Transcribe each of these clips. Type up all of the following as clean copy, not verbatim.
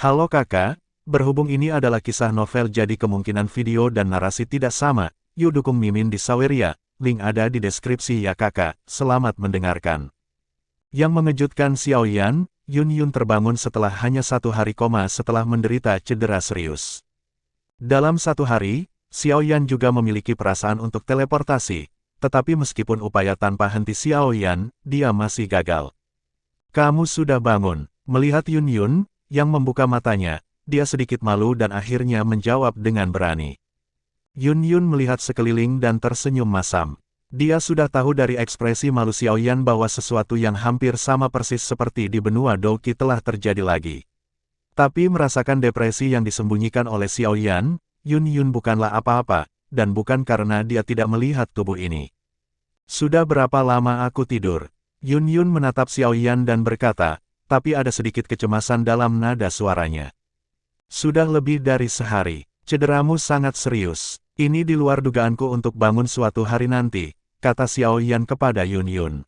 Halo kakak, berhubung ini adalah kisah novel jadi kemungkinan video dan narasi tidak sama, yuk dukung Mimin di Saweria, link ada di deskripsi ya kakak, selamat mendengarkan. Yang mengejutkan Xiaoyan, Yun terbangun setelah hanya 1 hari koma setelah menderita cedera serius. Dalam 1 hari, Xiaoyan juga memiliki perasaan untuk teleportasi, tetapi meskipun upaya tanpa henti Xiaoyan, dia masih gagal. Kamu sudah bangun, melihat Yun, yang membuka matanya, dia sedikit malu dan akhirnya menjawab dengan berani. Yun melihat sekeliling dan tersenyum masam. Dia sudah tahu dari ekspresi malu Xiaoyan bahwa sesuatu yang hampir sama persis seperti di benua Douqi telah terjadi lagi. Tapi merasakan depresi yang disembunyikan oleh Xiaoyan, Yun bukanlah apa-apa, dan bukan karena dia tidak melihat tubuh ini. Sudah berapa lama aku tidur? Yun menatap Xiaoyan dan berkata, tapi ada sedikit kecemasan dalam nada suaranya. Sudah lebih dari sehari, cederamu sangat serius. Ini di luar dugaanku untuk bangun suatu hari nanti, kata Xiaoyan kepada Yun.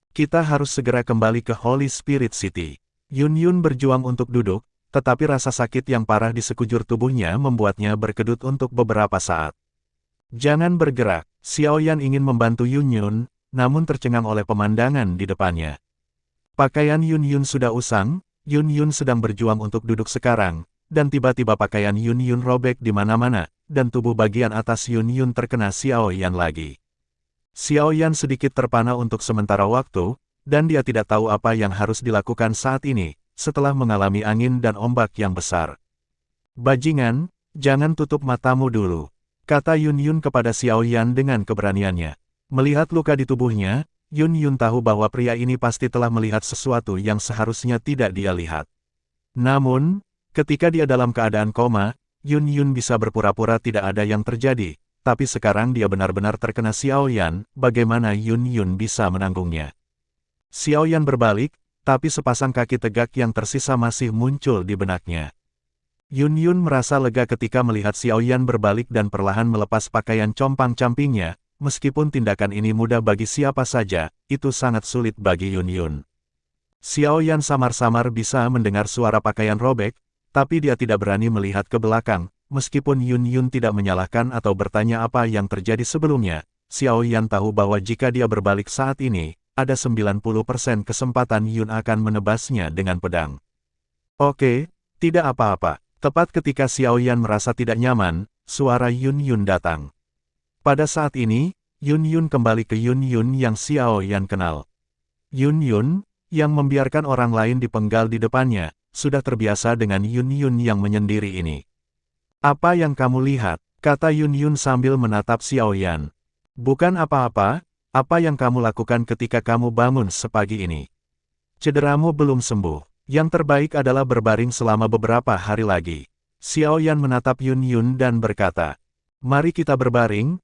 Kita harus segera kembali ke Holy Spirit City. Yun berjuang untuk duduk, tetapi rasa sakit yang parah di sekujur tubuhnya membuatnya berkedut untuk beberapa saat. Jangan bergerak, Xiaoyan ingin membantu Yun, namun tercengang oleh pemandangan di depannya. Pakaian Yun sudah usang, Yun sedang berjuang untuk duduk sekarang, dan tiba-tiba pakaian Yun robek di mana-mana, dan tubuh bagian atas Yun terkena Xiaoyan lagi. Xiaoyan sedikit terpana untuk sementara waktu, dan dia tidak tahu apa yang harus dilakukan saat ini, setelah mengalami angin dan ombak yang besar. Bajingan, jangan tutup matamu dulu, kata Yun kepada Xiaoyan dengan keberaniannya. Melihat luka di tubuhnya, Yun tahu bahwa pria ini pasti telah melihat sesuatu yang seharusnya tidak dia lihat. Namun, ketika dia dalam keadaan koma, Yun bisa berpura-pura tidak ada yang terjadi, tapi sekarang dia benar-benar terkena Xiaoyan, bagaimana Yun bisa menanggungnya? Xiaoyan berbalik, tapi sepasang kaki tegak yang tersisa masih muncul di benaknya. Yun merasa lega ketika melihat Xiaoyan berbalik dan perlahan melepas pakaian compang-campingnya. Meskipun tindakan ini mudah bagi siapa saja, itu sangat sulit bagi Yun. Xiaoyan samar-samar bisa mendengar suara pakaian robek, tapi dia tidak berani melihat ke belakang, meskipun Yun tidak menyalahkan atau bertanya apa yang terjadi sebelumnya. Xiaoyan tahu bahwa jika dia berbalik saat ini, ada 90% kesempatan Yun akan menebasnya dengan pedang. Oke, tidak apa-apa. Tepat ketika Xiaoyan merasa tidak nyaman, suara Yun datang. Pada saat ini, Yun kembali ke Yun yang Xiaoyan kenal. Yun, yang membiarkan orang lain dipenggal di depannya, sudah terbiasa dengan Yun yang menyendiri ini. Apa yang kamu lihat? Kata Yun sambil menatap Xiaoyan. Bukan apa-apa, apa yang kamu lakukan ketika kamu bangun sepagi ini? Cederamu belum sembuh, yang terbaik adalah berbaring selama beberapa hari lagi. Xiaoyan menatap Yun dan berkata, mari kita berbaring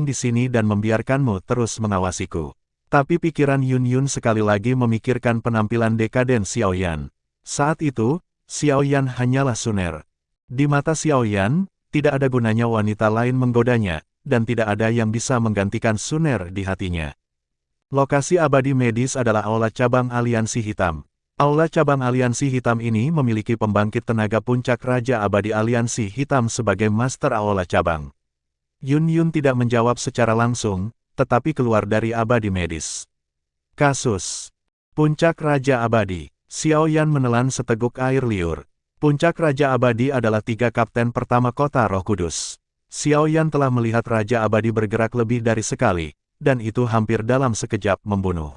di sini dan membiarkanmu terus mengawasiku. Tapi pikiran Yun sekali lagi memikirkan penampilan dekaden Xiaoyan. Saat itu, Xiaoyan hanyalah suner. Di mata Xiaoyan, tidak ada gunanya wanita lain menggodanya, dan tidak ada yang bisa menggantikan suner di hatinya. Lokasi abadi medis adalah Aula Cabang Aliansi Hitam. Aula Cabang Aliansi Hitam ini memiliki pembangkit tenaga puncak Raja Abadi Aliansi Hitam sebagai Master Aula Cabang. Yun tidak menjawab secara langsung, tetapi keluar dari abadi medis. Kasus Puncak Raja Abadi. Xiaoyan menelan seteguk air liur. Puncak Raja Abadi adalah 3 kapten pertama kota Roh Kudus. Xiaoyan telah melihat Raja Abadi bergerak lebih dari sekali, dan itu hampir dalam sekejap membunuh.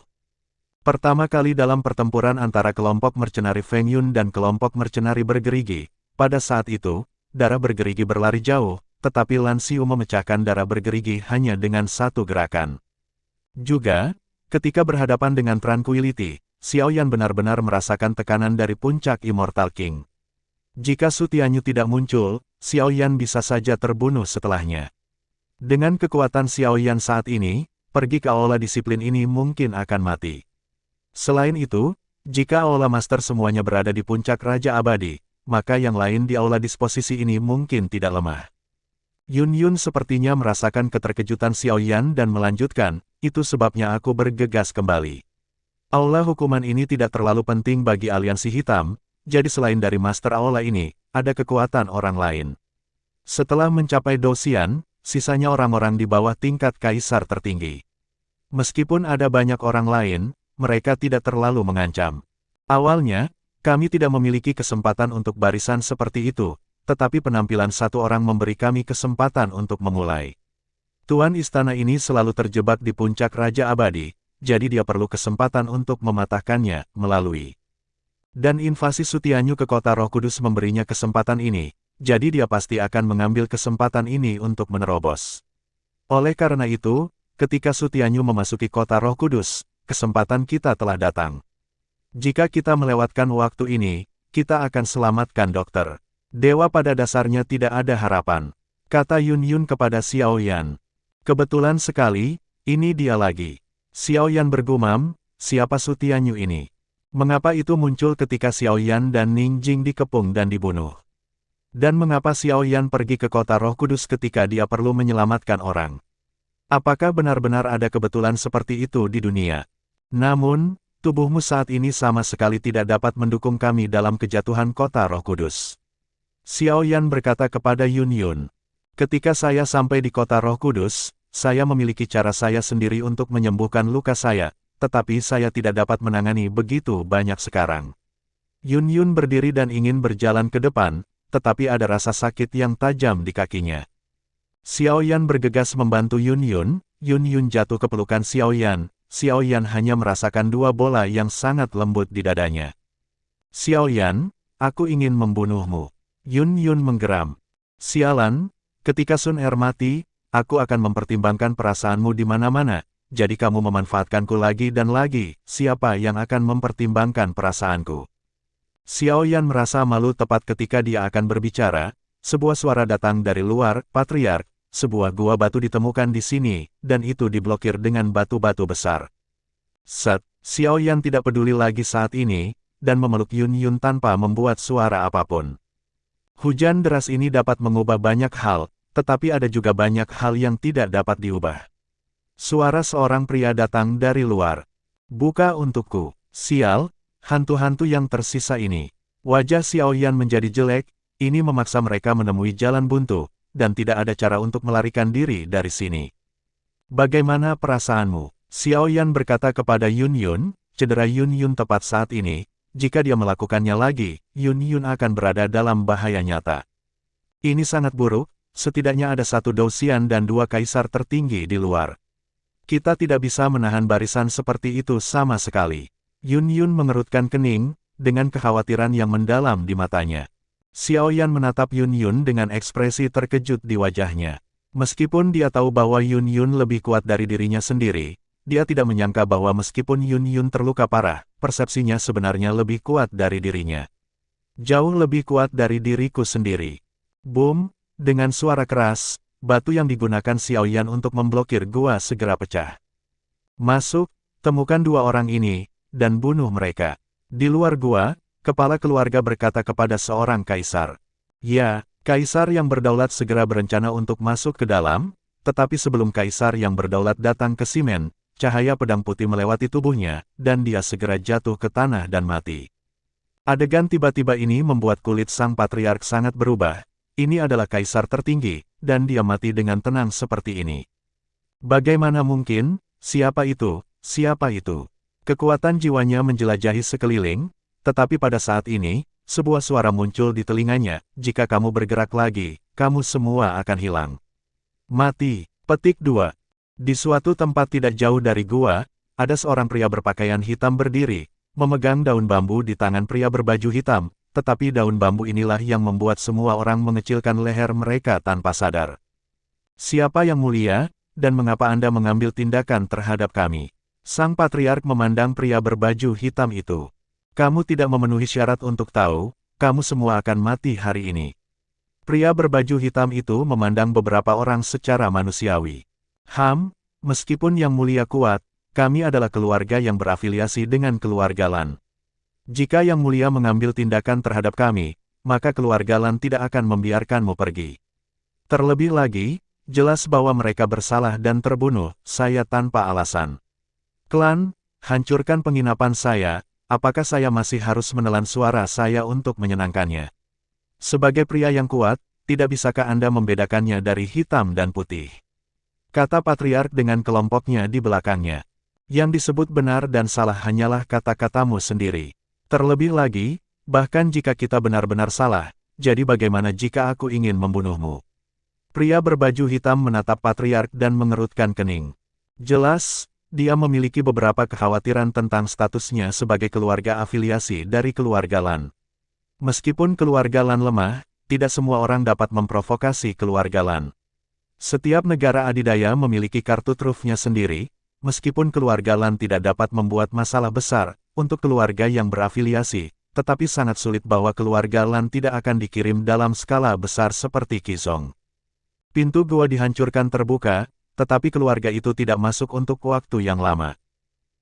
Pertama kali dalam pertempuran antara kelompok mercenari Feng Yun dan kelompok mercenari bergerigi, pada saat itu, darah bergerigi berlari jauh, tetapi Lan Xiu memecahkan darah bergerigi hanya dengan 1 gerakan. Juga, ketika berhadapan dengan Tranquility, Xiaoyan benar-benar merasakan tekanan dari puncak Immortal King. Jika Su Tianyu tidak muncul, Xiaoyan bisa saja terbunuh setelahnya. Dengan kekuatan Xiaoyan saat ini, pergi ke aula disiplin ini mungkin akan mati. Selain itu, jika aula master semuanya berada di puncak Raja Abadi, maka yang lain di aula disposisi ini mungkin tidak lemah. Yun sepertinya merasakan keterkejutan Xiaoyan dan melanjutkan, itu sebabnya aku bergegas kembali. Aula hukuman ini tidak terlalu penting bagi aliansi hitam, jadi selain dari Master Aola ini, ada kekuatan orang lain. Setelah mencapai Dosian, sisanya orang-orang di bawah tingkat kaisar tertinggi. Meskipun ada banyak orang lain, mereka tidak terlalu mengancam. Awalnya, kami tidak memiliki kesempatan untuk barisan seperti itu, tetapi penampilan satu orang memberi kami kesempatan untuk memulai. Tuan istana ini selalu terjebak di puncak Raja Abadi, jadi dia perlu kesempatan untuk mematahkannya melalui. Dan invasi Sutianyu ke kota Roh Kudus memberinya kesempatan ini, jadi dia pasti akan mengambil kesempatan ini untuk menerobos. Oleh karena itu, ketika Sutianyu memasuki kota Roh Kudus, kesempatan kita telah datang. Jika kita melewatkan waktu ini, kita akan selamatkan dokter. Dewa pada dasarnya tidak ada harapan, kata Yun Yun kepada Xiao Yan. Kebetulan sekali, ini dia lagi. Xiao Yan bergumam, siapa Sutianyu ini? Mengapa itu muncul ketika Xiao Yan dan Ning Jing dikepung dan dibunuh? Dan mengapa Xiao Yan pergi ke kota Roh Kudus ketika dia perlu menyelamatkan orang? Apakah benar-benar ada kebetulan seperti itu di dunia? Namun, tubuhmu saat ini sama sekali tidak dapat mendukung kami dalam kejatuhan kota Roh Kudus. Xiao Yan berkata kepada Yun Yun. Ketika saya sampai di kota Roh Kudus, saya memiliki cara saya sendiri untuk menyembuhkan luka saya, tetapi saya tidak dapat menangani begitu banyak sekarang. Yun Yun berdiri dan ingin berjalan ke depan, tetapi ada rasa sakit yang tajam di kakinya. Xiao Yan bergegas membantu Yun Yun jatuh ke pelukan Xiao Yan. Xiao Yan hanya merasakan dua bola yang sangat lembut di dadanya. Xiao Yan, aku ingin membunuhmu. Yun Yun menggeram. Sialan, ketika Sun Er mati, aku akan mempertimbangkan perasaanmu di mana-mana, jadi kamu memanfaatkanku lagi dan lagi, siapa yang akan mempertimbangkan perasaanku? Xiao Yan merasa malu tepat ketika dia akan berbicara, sebuah suara datang dari luar, Patriark, sebuah gua batu ditemukan di sini, dan itu diblokir dengan batu-batu besar. Xiao Yan tidak peduli lagi saat ini, dan memeluk Yun Yun tanpa membuat suara apapun. Hujan deras ini dapat mengubah banyak hal, tetapi ada juga banyak hal yang tidak dapat diubah. Suara seorang pria datang dari luar. Buka untukku, sial, hantu-hantu yang tersisa ini. Wajah Xiao Yan menjadi jelek, ini memaksa mereka menemui jalan buntu, dan tidak ada cara untuk melarikan diri dari sini. Bagaimana perasaanmu? Xiao Yan berkata kepada Yun Yun, cedera Yun Yun tepat saat ini. Jika dia melakukannya lagi, Yun Yun akan berada dalam bahaya nyata. Ini sangat buruk, setidaknya ada satu Dosian dan dua kaisar tertinggi di luar. Kita tidak bisa menahan barisan seperti itu sama sekali. Yun Yun mengerutkan kening, dengan kekhawatiran yang mendalam di matanya. Xiao Yan menatap Yun Yun dengan ekspresi terkejut di wajahnya. Meskipun dia tahu bahwa Yun Yun lebih kuat dari dirinya sendiri, dia tidak menyangka bahwa meskipun Yun Yun terluka parah, persepsinya sebenarnya lebih kuat dari dirinya. Jauh lebih kuat dari diriku sendiri. Boom, dengan suara keras, batu yang digunakan Xiao Yan untuk memblokir gua segera pecah. Masuk, temukan dua orang ini, dan bunuh mereka. Di luar gua, kepala keluarga berkata kepada seorang kaisar. Ya, kaisar yang berdaulat segera berencana untuk masuk ke dalam, tetapi sebelum kaisar yang berdaulat datang ke Simen, cahaya pedang putih melewati tubuhnya, dan dia segera jatuh ke tanah dan mati. Adegan tiba-tiba ini membuat kulit sang patriark sangat berubah. Ini adalah kaisar tertinggi, dan dia mati dengan tenang seperti ini. Bagaimana mungkin? Siapa itu? Siapa itu? Kekuatan jiwanya menjelajahi sekeliling, tetapi pada saat ini, sebuah suara muncul di telinganya, jika kamu bergerak lagi, kamu semua akan hilang. Mati. Petik 2. Di suatu tempat tidak jauh dari gua, ada seorang pria berpakaian hitam berdiri, memegang daun bambu di tangan pria berbaju hitam, tetapi daun bambu inilah yang membuat semua orang mengecilkan leher mereka tanpa sadar. Siapa yang mulia, dan mengapa Anda mengambil tindakan terhadap kami? Sang patriark memandang pria berbaju hitam itu. Kamu tidak memenuhi syarat untuk tahu, kamu semua akan mati hari ini. Pria berbaju hitam itu memandang beberapa orang secara manusiawi. Meskipun yang mulia kuat, kami adalah keluarga yang berafiliasi dengan keluarga Lan. Jika yang mulia mengambil tindakan terhadap kami, maka keluarga Lan tidak akan membiarkanmu pergi. Terlebih lagi, jelas bahwa mereka bersalah dan terbunuh, saya tanpa alasan. Klan, hancurkan penginapan saya, apakah saya masih harus menelan suara saya untuk menyenangkannya? Sebagai pria yang kuat, tidak bisakah Anda membedakannya dari hitam dan putih? Kata Patriark dengan kelompoknya di belakangnya. Yang disebut benar dan salah hanyalah kata-katamu sendiri. Terlebih lagi, bahkan jika kita benar-benar salah, jadi bagaimana jika aku ingin membunuhmu? Pria berbaju hitam menatap Patriark dan mengerutkan kening. Jelas, dia memiliki beberapa kekhawatiran tentang statusnya sebagai keluarga afiliasi dari keluarga Lan. Meskipun keluarga Lan lemah, tidak semua orang dapat memprovokasi keluarga Lan. Setiap negara adidaya memiliki kartu trufnya sendiri, meskipun keluarga Lan tidak dapat membuat masalah besar untuk keluarga yang berafiliasi, tetapi sangat sulit bahwa keluarga Lan tidak akan dikirim dalam skala besar seperti Qizong. Pintu gua dihancurkan terbuka, tetapi keluarga itu tidak masuk untuk waktu yang lama.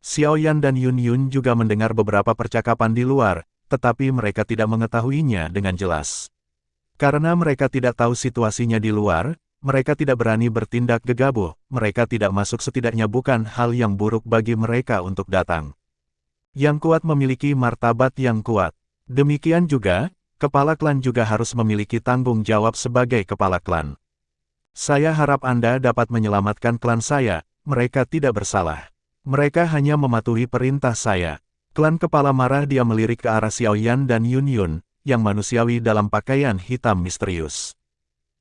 Xiao Yan dan Yun Yun juga mendengar beberapa percakapan di luar, tetapi mereka tidak mengetahuinya dengan jelas. Karena mereka tidak tahu situasinya di luar, mereka tidak berani bertindak gegabah, mereka tidak masuk setidaknya bukan hal yang buruk bagi mereka untuk datang. Yang kuat memiliki martabat yang kuat. Demikian juga, kepala klan juga harus memiliki tanggung jawab sebagai kepala klan. Saya harap Anda dapat menyelamatkan klan saya, mereka tidak bersalah. Mereka hanya mematuhi perintah saya. Klan kepala marah dia melirik ke arah Xiao Yan dan Yun Yun, yang manusiawi dalam pakaian hitam misterius.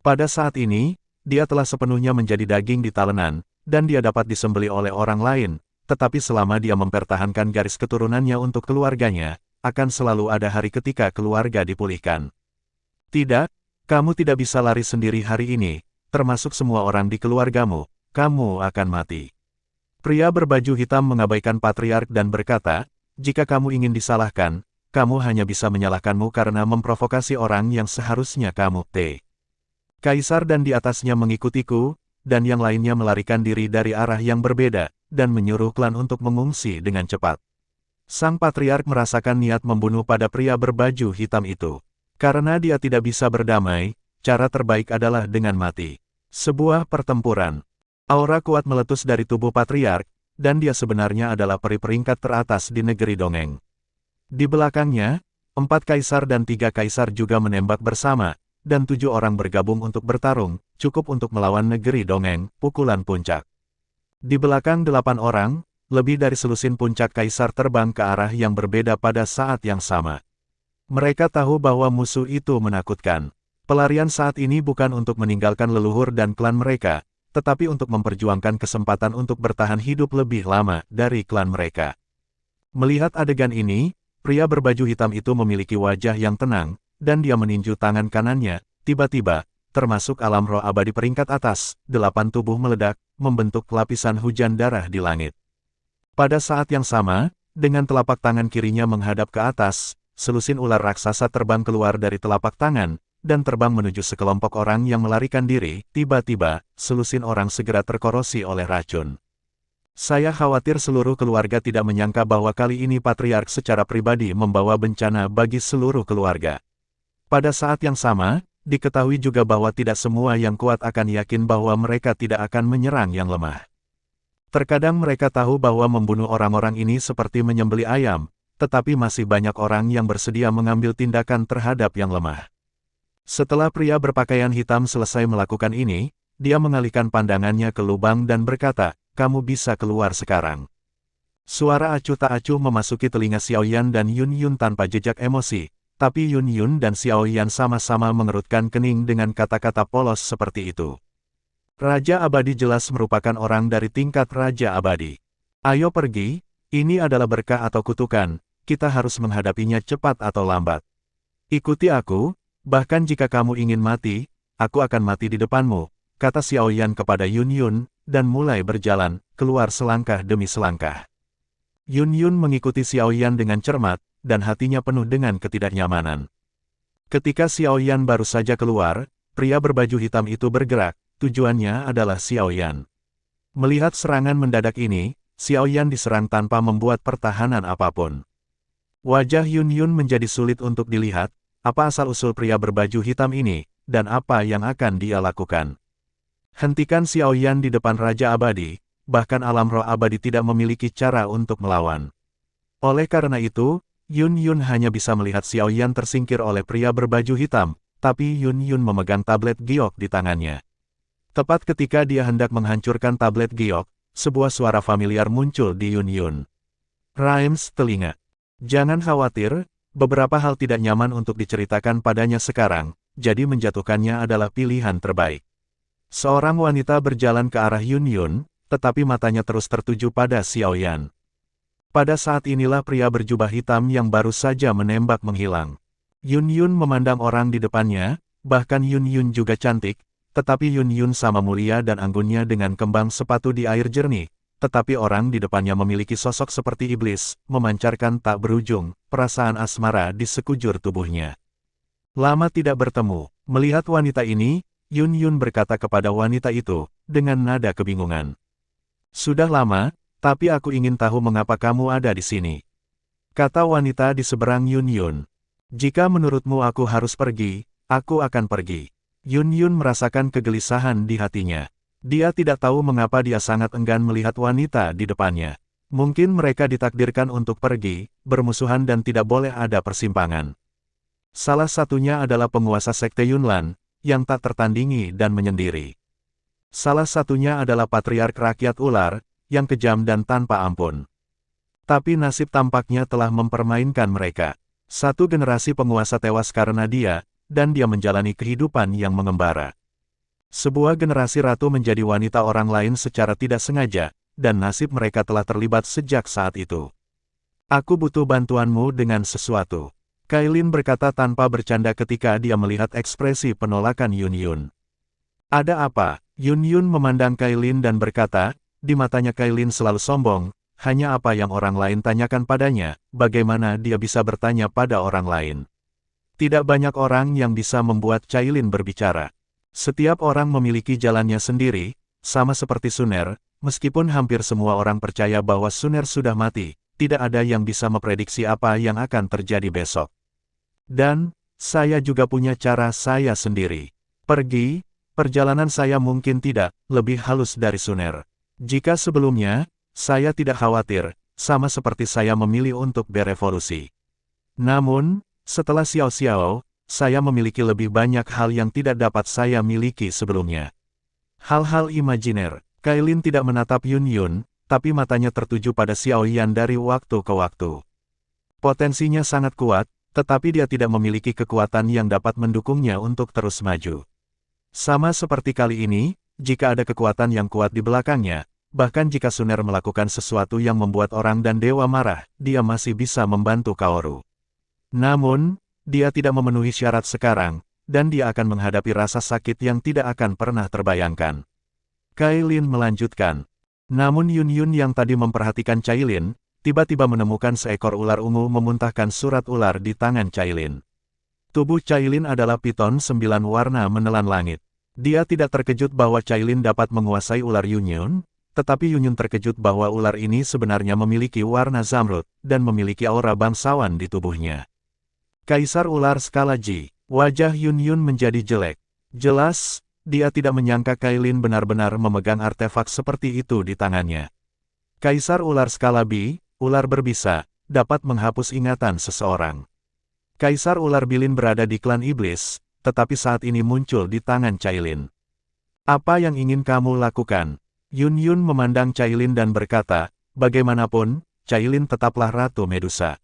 Pada saat ini, dia telah sepenuhnya menjadi daging di talenan, dan dia dapat disembelih oleh orang lain, tetapi selama dia mempertahankan garis keturunannya untuk keluarganya, akan selalu ada hari ketika keluarga dipulihkan. Tidak, kamu tidak bisa lari sendiri hari ini, termasuk semua orang di keluargamu, kamu akan mati. Pria berbaju hitam mengabaikan Patriark dan berkata, jika kamu ingin disalahkan, kamu hanya bisa menyalahkanmu karena memprovokasi orang yang seharusnya kamu Kaisar dan di atasnya mengikutiku, dan yang lainnya melarikan diri dari arah yang berbeda, dan menyuruh klan untuk mengungsi dengan cepat. Sang Patriark merasakan niat membunuh pada pria berbaju hitam itu. Karena dia tidak bisa berdamai, cara terbaik adalah dengan mati. Sebuah pertempuran. Aura kuat meletus dari tubuh Patriark, dan dia sebenarnya adalah peri peringkat teratas di negeri dongeng. Di belakangnya, 4 kaisar dan 3 kaisar juga menembak bersama, dan 7 orang bergabung untuk bertarung, cukup untuk melawan negeri dongeng, pukulan puncak. Di belakang 8 orang, lebih dari selusin puncak kaisar terbang ke arah yang berbeda pada saat yang sama. Mereka tahu bahwa musuh itu menakutkan. Pelarian saat ini bukan untuk meninggalkan leluhur dan klan mereka, tetapi untuk memperjuangkan kesempatan untuk bertahan hidup lebih lama dari klan mereka. Melihat adegan ini, pria berbaju hitam itu memiliki wajah yang tenang, dan dia meninju tangan kanannya, tiba-tiba, termasuk alam roh abadi peringkat atas, 8 tubuh meledak, membentuk lapisan hujan darah di langit. Pada saat yang sama, dengan telapak tangan kirinya menghadap ke atas, selusin ular raksasa terbang keluar dari telapak tangan, dan terbang menuju sekelompok orang yang melarikan diri, tiba-tiba, selusin orang segera terkorosi oleh racun. Saya khawatir seluruh keluarga tidak menyangka bahwa kali ini Patriark secara pribadi membawa bencana bagi seluruh keluarga. Pada saat yang sama, diketahui juga bahwa tidak semua yang kuat akan yakin bahwa mereka tidak akan menyerang yang lemah. Terkadang mereka tahu bahwa membunuh orang-orang ini seperti menyembelih ayam, tetapi masih banyak orang yang bersedia mengambil tindakan terhadap yang lemah. Setelah pria berpakaian hitam selesai melakukan ini, dia mengalihkan pandangannya ke lubang dan berkata, kamu bisa keluar sekarang. Suara acuh tak acuh memasuki telinga Xiao Yan dan Yun Yun tanpa jejak emosi. Tapi Yun Yun dan Xiao Yan sama-sama mengerutkan kening dengan kata-kata polos seperti itu. Raja Abadi jelas merupakan orang dari tingkat Raja Abadi. Ayo pergi, ini adalah berkah atau kutukan, kita harus menghadapinya cepat atau lambat. Ikuti aku, bahkan jika kamu ingin mati, aku akan mati di depanmu, kata Xiao Yan kepada Yun Yun, dan mulai berjalan, keluar selangkah demi selangkah. Yun Yun mengikuti Xiao Yan dengan cermat, dan hatinya penuh dengan ketidaknyamanan. Ketika Xiao Yan baru saja keluar, pria berbaju hitam itu bergerak, tujuannya adalah Xiao Yan. Melihat serangan mendadak ini, Xiao Yan diserang tanpa membuat pertahanan apapun. Wajah Yun Yun menjadi sulit untuk dilihat, apa asal-usul pria berbaju hitam ini, dan apa yang akan dia lakukan. Hentikan Xiao Yan di depan Raja Abadi, bahkan alam roh abadi tidak memiliki cara untuk melawan. Oleh karena itu, Yun Yun hanya bisa melihat Xiao Yan tersingkir oleh pria berbaju hitam, tapi Yun Yun memegang tablet giok di tangannya. Tepat ketika dia hendak menghancurkan tablet giok, sebuah suara familiar muncul di Yun Yun. Rhymes telinga. Jangan khawatir, beberapa hal tidak nyaman untuk diceritakan padanya sekarang, jadi menjatuhkannya adalah pilihan terbaik. Seorang wanita berjalan ke arah Yun Yun, tetapi matanya terus tertuju pada Xiao Yan. Pada saat inilah pria berjubah hitam yang baru saja menembak menghilang. Yun Yun memandang orang di depannya, bahkan Yun Yun juga cantik, tetapi Yun Yun sama mulia dan anggunnya dengan kembang sepatu di air jernih, tetapi orang di depannya memiliki sosok seperti iblis, memancarkan tak berujung, perasaan asmara di sekujur tubuhnya. Lama tidak bertemu, melihat wanita ini, Yun Yun berkata kepada wanita itu, dengan nada kebingungan. Sudah lama, tapi aku ingin tahu mengapa kamu ada di sini. Kata wanita di seberang Yun Yun. Jika menurutmu aku harus pergi, aku akan pergi. Yun Yun merasakan kegelisahan di hatinya. Dia tidak tahu mengapa dia sangat enggan melihat wanita di depannya. Mungkin mereka ditakdirkan untuk pergi, bermusuhan dan tidak boleh ada persimpangan. Salah satunya adalah penguasa sekte Yunlan, yang tak tertandingi dan menyendiri. Salah satunya adalah patriark rakyat ular, yang kejam dan tanpa ampun. Tapi nasib tampaknya telah mempermainkan mereka. Satu generasi penguasa tewas karena dia, dan dia menjalani kehidupan yang mengembara. Sebuah generasi ratu menjadi wanita orang lain secara tidak sengaja, dan nasib mereka telah terlibat sejak saat itu. Aku butuh bantuanmu dengan sesuatu. Kailin berkata tanpa bercanda ketika dia melihat ekspresi penolakan Yun Yun. Ada apa? Yun Yun memandang Kailin dan berkata, di matanya Kailin selalu sombong, hanya apa yang orang lain tanyakan padanya, bagaimana dia bisa bertanya pada orang lain. Tidak banyak orang yang bisa membuat Kailin berbicara. Setiap orang memiliki jalannya sendiri, sama seperti Suner, meskipun hampir semua orang percaya bahwa Suner sudah mati, tidak ada yang bisa memprediksi apa yang akan terjadi besok. Dan, saya juga punya cara saya sendiri. Pergi, perjalanan saya mungkin tidak lebih halus dari Suner. Jika sebelumnya, saya tidak khawatir, sama seperti saya memilih untuk berevolusi. Namun, setelah Xiao-Xiao, saya memiliki lebih banyak hal yang tidak dapat saya miliki sebelumnya. Hal-hal imajiner. Kailin tidak menatap Yun Yun, tapi matanya tertuju pada Xiao Yan dari waktu ke waktu. Potensinya sangat kuat, tetapi dia tidak memiliki kekuatan yang dapat mendukungnya untuk terus maju. Sama seperti kali ini, jika ada kekuatan yang kuat di belakangnya, bahkan jika Suner melakukan sesuatu yang membuat orang dan dewa marah, dia masih bisa membantu Kaoru. Namun, dia tidak memenuhi syarat sekarang, dan dia akan menghadapi rasa sakit yang tidak akan pernah terbayangkan. Kailin melanjutkan. Namun Yun Yun yang tadi memperhatikan Cailin, tiba-tiba menemukan seekor ular ungu memuntahkan surat ular di tangan Cailin. Tubuh Cailin adalah piton 9 warna menelan langit. Dia tidak terkejut bahwa Cailin dapat menguasai ular Yun Yun, tetapi Yun Yun terkejut bahwa ular ini sebenarnya memiliki warna zamrud, dan memiliki aura bangsawan di tubuhnya. Kaisar ular skala G. Wajah Yun Yun menjadi jelek. Jelas, dia tidak menyangka Cailin benar-benar memegang artefak seperti itu di tangannya. Kaisar ular skala B, ular berbisa, dapat menghapus ingatan seseorang. Kaisar ular bilin berada di klan iblis, tetapi saat ini muncul di tangan Cailin. Apa yang ingin kamu lakukan? Yun Yun memandang Cailin dan berkata, bagaimanapun, Cailin tetaplah Ratu Medusa.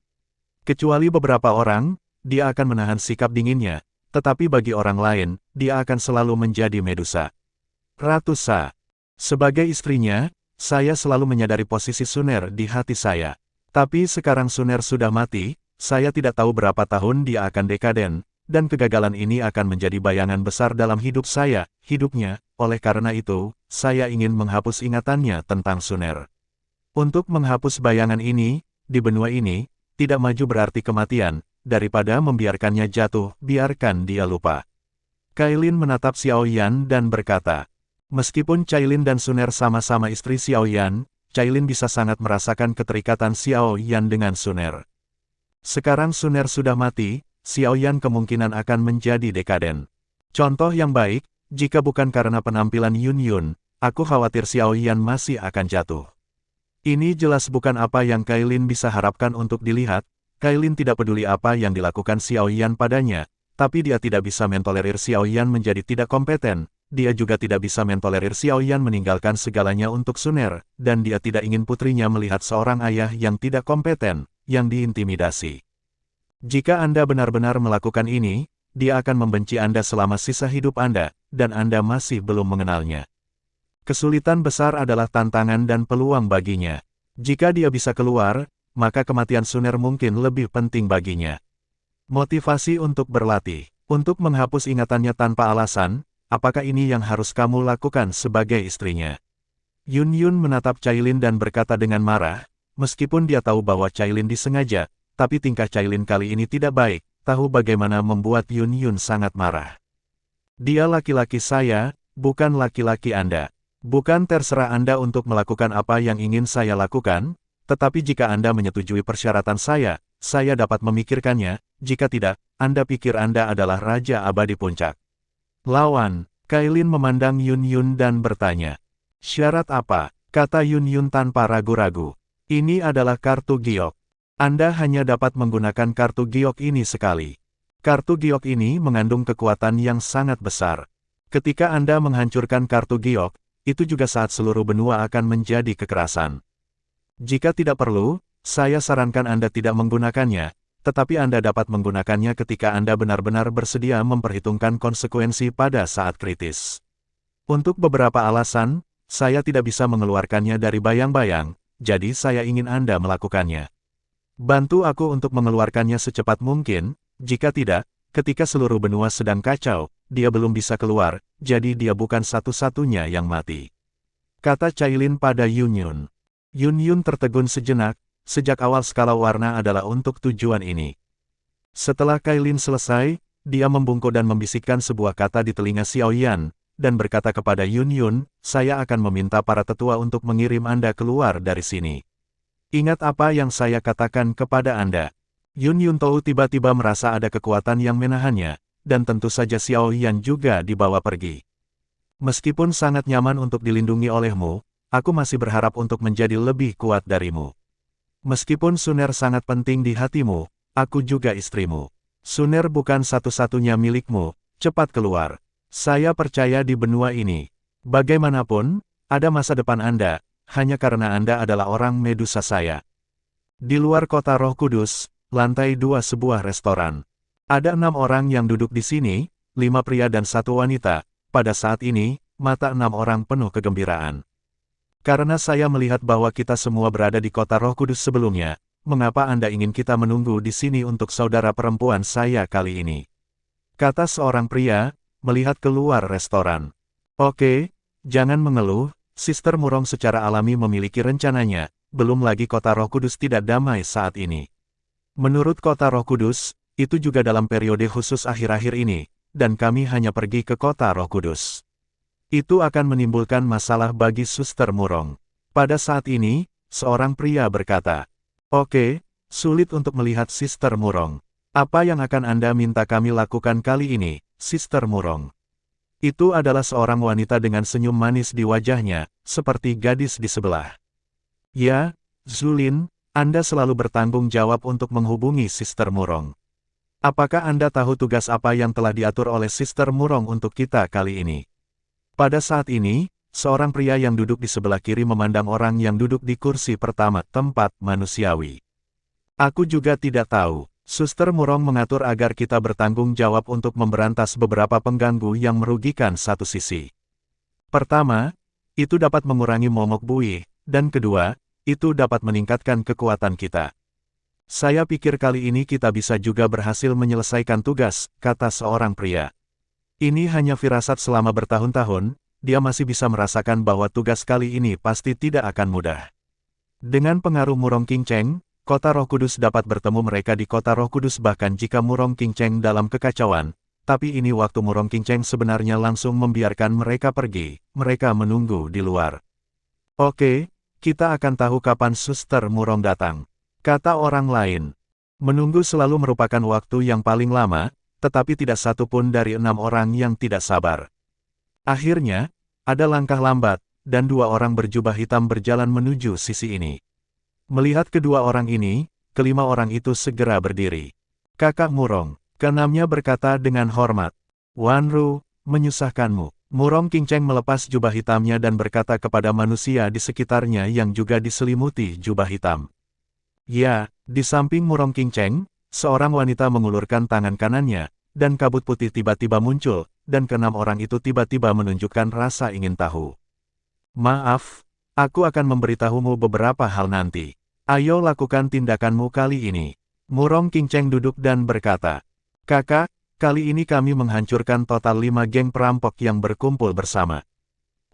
Kecuali beberapa orang, dia akan menahan sikap dinginnya, tetapi bagi orang lain, dia akan selalu menjadi Medusa. Ratu Sa. Sebagai istrinya, saya selalu menyadari posisi Suner di hati saya. Tapi sekarang Suner sudah mati, saya tidak tahu berapa tahun dia akan dekaden, dan kegagalan ini akan menjadi bayangan besar dalam hidup saya, hidupnya, oleh karena itu, saya ingin menghapus ingatannya tentang Suner. Untuk menghapus bayangan ini, di benua ini, tidak maju berarti kematian, daripada membiarkannya jatuh, biarkan dia lupa. Kailin menatap Xiao Yan dan berkata, meskipun Cailin dan Suner sama-sama istri Xiao Yan, Cailin bisa sangat merasakan keterikatan Xiao Yan dengan Suner. Sekarang Suner sudah mati, Xiao Yan kemungkinan akan menjadi dekaden. Contoh yang baik, jika bukan karena penampilan Yun Yun, aku khawatir Xiao Yan masih akan jatuh. Ini jelas bukan apa yang Kailin bisa harapkan untuk dilihat. Kailin tidak peduli apa yang dilakukan Xiao Yan padanya, tapi dia tidak bisa mentolerir Xiao Yan menjadi tidak kompeten. Dia juga tidak bisa mentolerir Xiao Yan meninggalkan segalanya untuk Suner, dan dia tidak ingin putrinya melihat seorang ayah yang tidak kompeten, yang diintimidasi. Jika Anda benar-benar melakukan ini, dia akan membenci Anda selama sisa hidup Anda, dan Anda masih belum mengenalnya. Kesulitan besar adalah tantangan dan peluang baginya. Jika dia bisa keluar, maka kematian Suner mungkin lebih penting baginya. Motivasi untuk berlatih. Untuk menghapus ingatannya tanpa alasan, apakah ini yang harus kamu lakukan sebagai istrinya? Yun Yun menatap Cailin dan berkata dengan marah, meskipun dia tahu bahwa Cailin disengaja, tapi tingkah Cailin kali ini tidak baik, tahu bagaimana membuat Yun Yun sangat marah. Dia laki-laki saya, bukan laki-laki Anda. Bukan terserah Anda untuk melakukan apa yang ingin saya lakukan, tetapi jika Anda menyetujui persyaratan saya dapat memikirkannya, jika tidak, Anda pikir Anda adalah Raja Abadi Puncak. Lawan, Kailin memandang Yun Yun dan bertanya. Syarat apa? Kata Yun Yun tanpa ragu-ragu. Ini adalah kartu giok. Anda hanya dapat menggunakan kartu giok ini sekali. Kartu giok ini mengandung kekuatan yang sangat besar. Ketika Anda menghancurkan kartu giok, itu juga saat seluruh benua akan menjadi kekerasan. Jika tidak perlu, saya sarankan Anda tidak menggunakannya, tetapi Anda dapat menggunakannya ketika Anda benar-benar bersedia memperhitungkan konsekuensi pada saat kritis. Untuk beberapa alasan, saya tidak bisa mengeluarkannya dari bayang-bayang, jadi saya ingin Anda melakukannya. Bantu aku untuk mengeluarkannya secepat mungkin, jika tidak, ketika seluruh benua sedang kacau, dia belum bisa keluar, jadi dia bukan satu-satunya yang mati. Kata Cailin pada Yun Yun. Yun Yun tertegun sejenak, sejak awal skala warna adalah untuk tujuan ini. Setelah Cailin selesai, dia membungkuk dan membisikkan sebuah kata di telinga Xiao Yan, dan berkata kepada Yun Yun, saya akan meminta para tetua untuk mengirim Anda keluar dari sini. Ingat apa yang saya katakan kepada Anda. Yun Yun tahu tiba-tiba merasa ada kekuatan yang menahannya, dan tentu saja Xiao Yan juga dibawa pergi. Meskipun sangat nyaman untuk dilindungi olehmu, aku masih berharap untuk menjadi lebih kuat darimu. Meskipun Suner sangat penting di hatimu, aku juga istrimu. Suner bukan satu-satunya milikmu, cepat keluar. Saya percaya di benua ini. Bagaimanapun, ada masa depan Anda, hanya karena Anda adalah orang Medusa saya. Di luar kota Roh Kudus, lantai 2 sebuah restoran. Ada 6 orang yang duduk di sini, 5 pria dan 1 wanita. Pada saat ini, mata 6 orang penuh kegembiraan. Karena saya melihat bahwa kita semua berada di kota Roh Kudus sebelumnya, mengapa Anda ingin kita menunggu di sini untuk saudara perempuan saya kali ini? Kata seorang pria, melihat keluar restoran. Oke, jangan mengeluh, Sister Murong secara alami memiliki rencananya, belum lagi kota Roh Kudus tidak damai saat ini. Menurut kota Roh Kudus, itu juga dalam periode khusus akhir-akhir ini, dan kami hanya pergi ke kota Roh Kudus. Itu akan menimbulkan masalah bagi Suster Murong. Pada saat ini, seorang pria berkata, oke, sulit untuk melihat Sister Murong. Apa yang akan Anda minta kami lakukan kali ini, Sister Murong? Itu adalah seorang wanita dengan senyum manis di wajahnya, seperti gadis di sebelah. Ya, Zulin, Anda selalu bertanggung jawab untuk menghubungi Sister Murong. Apakah Anda tahu tugas apa yang telah diatur oleh Sister Murong untuk kita kali ini? Pada saat ini, seorang pria yang duduk di sebelah kiri memandang orang yang duduk di kursi pertama tempat manusiawi. Aku juga tidak tahu. Suster Murong mengatur agar kita bertanggung jawab untuk memberantas beberapa pengganggu yang merugikan satu sisi. Pertama, itu dapat mengurangi momok buih, dan kedua, itu dapat meningkatkan kekuatan kita. Saya pikir kali ini kita bisa juga berhasil menyelesaikan tugas, kata seorang pria. Ini hanya firasat selama bertahun-tahun, dia masih bisa merasakan bahwa tugas kali ini pasti tidak akan mudah. Dengan pengaruh Murong Qingcheng, kota Roh Kudus dapat bertemu mereka di kota Roh Kudus bahkan jika Murong Qingcheng dalam kekacauan, tapi ini waktu Murong Qingcheng sebenarnya langsung membiarkan mereka pergi, mereka menunggu di luar. Oke, kita akan tahu kapan Suster Murong datang, kata orang lain. Menunggu selalu merupakan waktu yang paling lama, tetapi tidak satu pun dari 6 orang yang tidak sabar. Akhirnya, ada langkah lambat, dan 2 orang berjubah hitam berjalan menuju sisi ini. Melihat kedua orang ini, kelima orang itu segera berdiri. Kakak Murong, keenamnya berkata dengan hormat. Wanru, menyusahkanmu. Murong Qingcheng melepas jubah hitamnya dan berkata kepada manusia di sekitarnya yang juga diselimuti jubah hitam. Ya, di samping Murong Qingcheng, seorang wanita mengulurkan tangan kanannya, dan kabut putih tiba-tiba muncul, dan keenam orang itu tiba-tiba menunjukkan rasa ingin tahu. Maaf, aku akan memberitahumu beberapa hal nanti. Ayo lakukan tindakanmu kali ini. Murong Qingcheng duduk dan berkata, Kakak, kali ini kami menghancurkan total 5 geng perampok yang berkumpul bersama.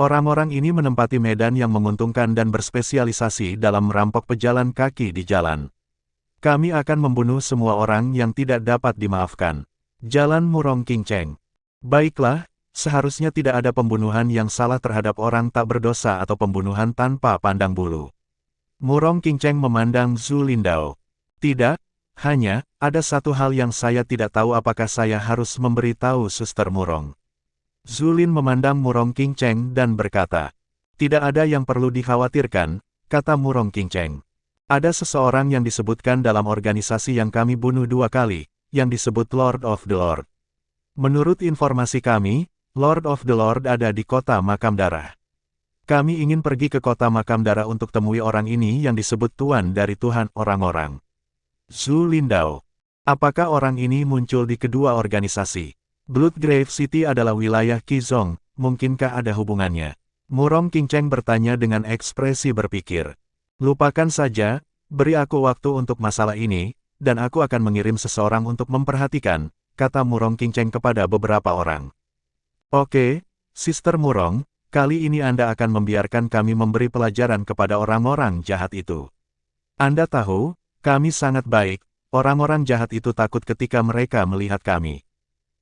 Orang-orang ini menempati medan yang menguntungkan dan berspesialisasi dalam merampok pejalan kaki di jalan. Kami akan membunuh semua orang yang tidak dapat dimaafkan. Jalan Murong Qingcheng. Baiklah, seharusnya tidak ada pembunuhan yang salah terhadap orang tak berdosa atau pembunuhan tanpa pandang bulu. Murong Qingcheng memandang Zhu Lindao. Tidak, hanya, ada satu hal yang saya tidak tahu apakah saya harus memberitahu Suster Murong. Zhu Lin memandang Murong Qingcheng dan berkata, tidak ada yang perlu dikhawatirkan, kata Murong Qingcheng. Ada seseorang yang disebutkan dalam organisasi yang kami bunuh 2 kali, yang disebut Lord of the Lord. Menurut informasi kami, Lord of the Lord ada di kota Makam Darah. Kami ingin pergi ke kota Makam Darah untuk temui orang ini yang disebut Tuan dari Tuhan orang-orang. Zhu Lindao. Apakah orang ini muncul di kedua organisasi? Bloodgrave City adalah wilayah Qizong, mungkinkah ada hubungannya? Murong Qingcheng bertanya dengan ekspresi berpikir. Lupakan saja, beri aku waktu untuk masalah ini, dan aku akan mengirim seseorang untuk memperhatikan, kata Murong Qingcheng kepada beberapa orang. Oke, Sister Murong, kali ini Anda akan membiarkan kami memberi pelajaran kepada orang-orang jahat itu. Anda tahu, kami sangat baik, orang-orang jahat itu takut ketika mereka melihat kami.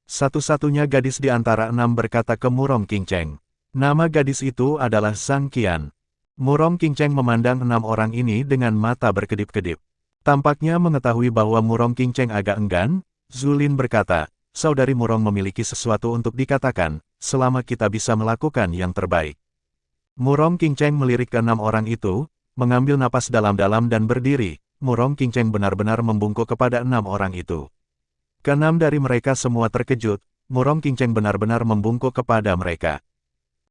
Satu-satunya gadis di antara 6 berkata ke Murong Qingcheng. Nama gadis itu adalah Zhang Qian. Murong Qingcheng memandang 6 orang ini dengan mata berkedip-kedip. Tampaknya mengetahui bahwa Murong Qingcheng agak enggan, Zhu Lin berkata, Saudari Murong memiliki sesuatu untuk dikatakan, selama kita bisa melakukan yang terbaik. Murong Qingcheng melirik ke 6 orang itu, mengambil napas dalam-dalam dan berdiri. Murong Qingcheng benar-benar membungkuk kepada 6 orang itu. Ke-6 dari mereka semua terkejut, Murong Qingcheng benar-benar membungkuk kepada mereka.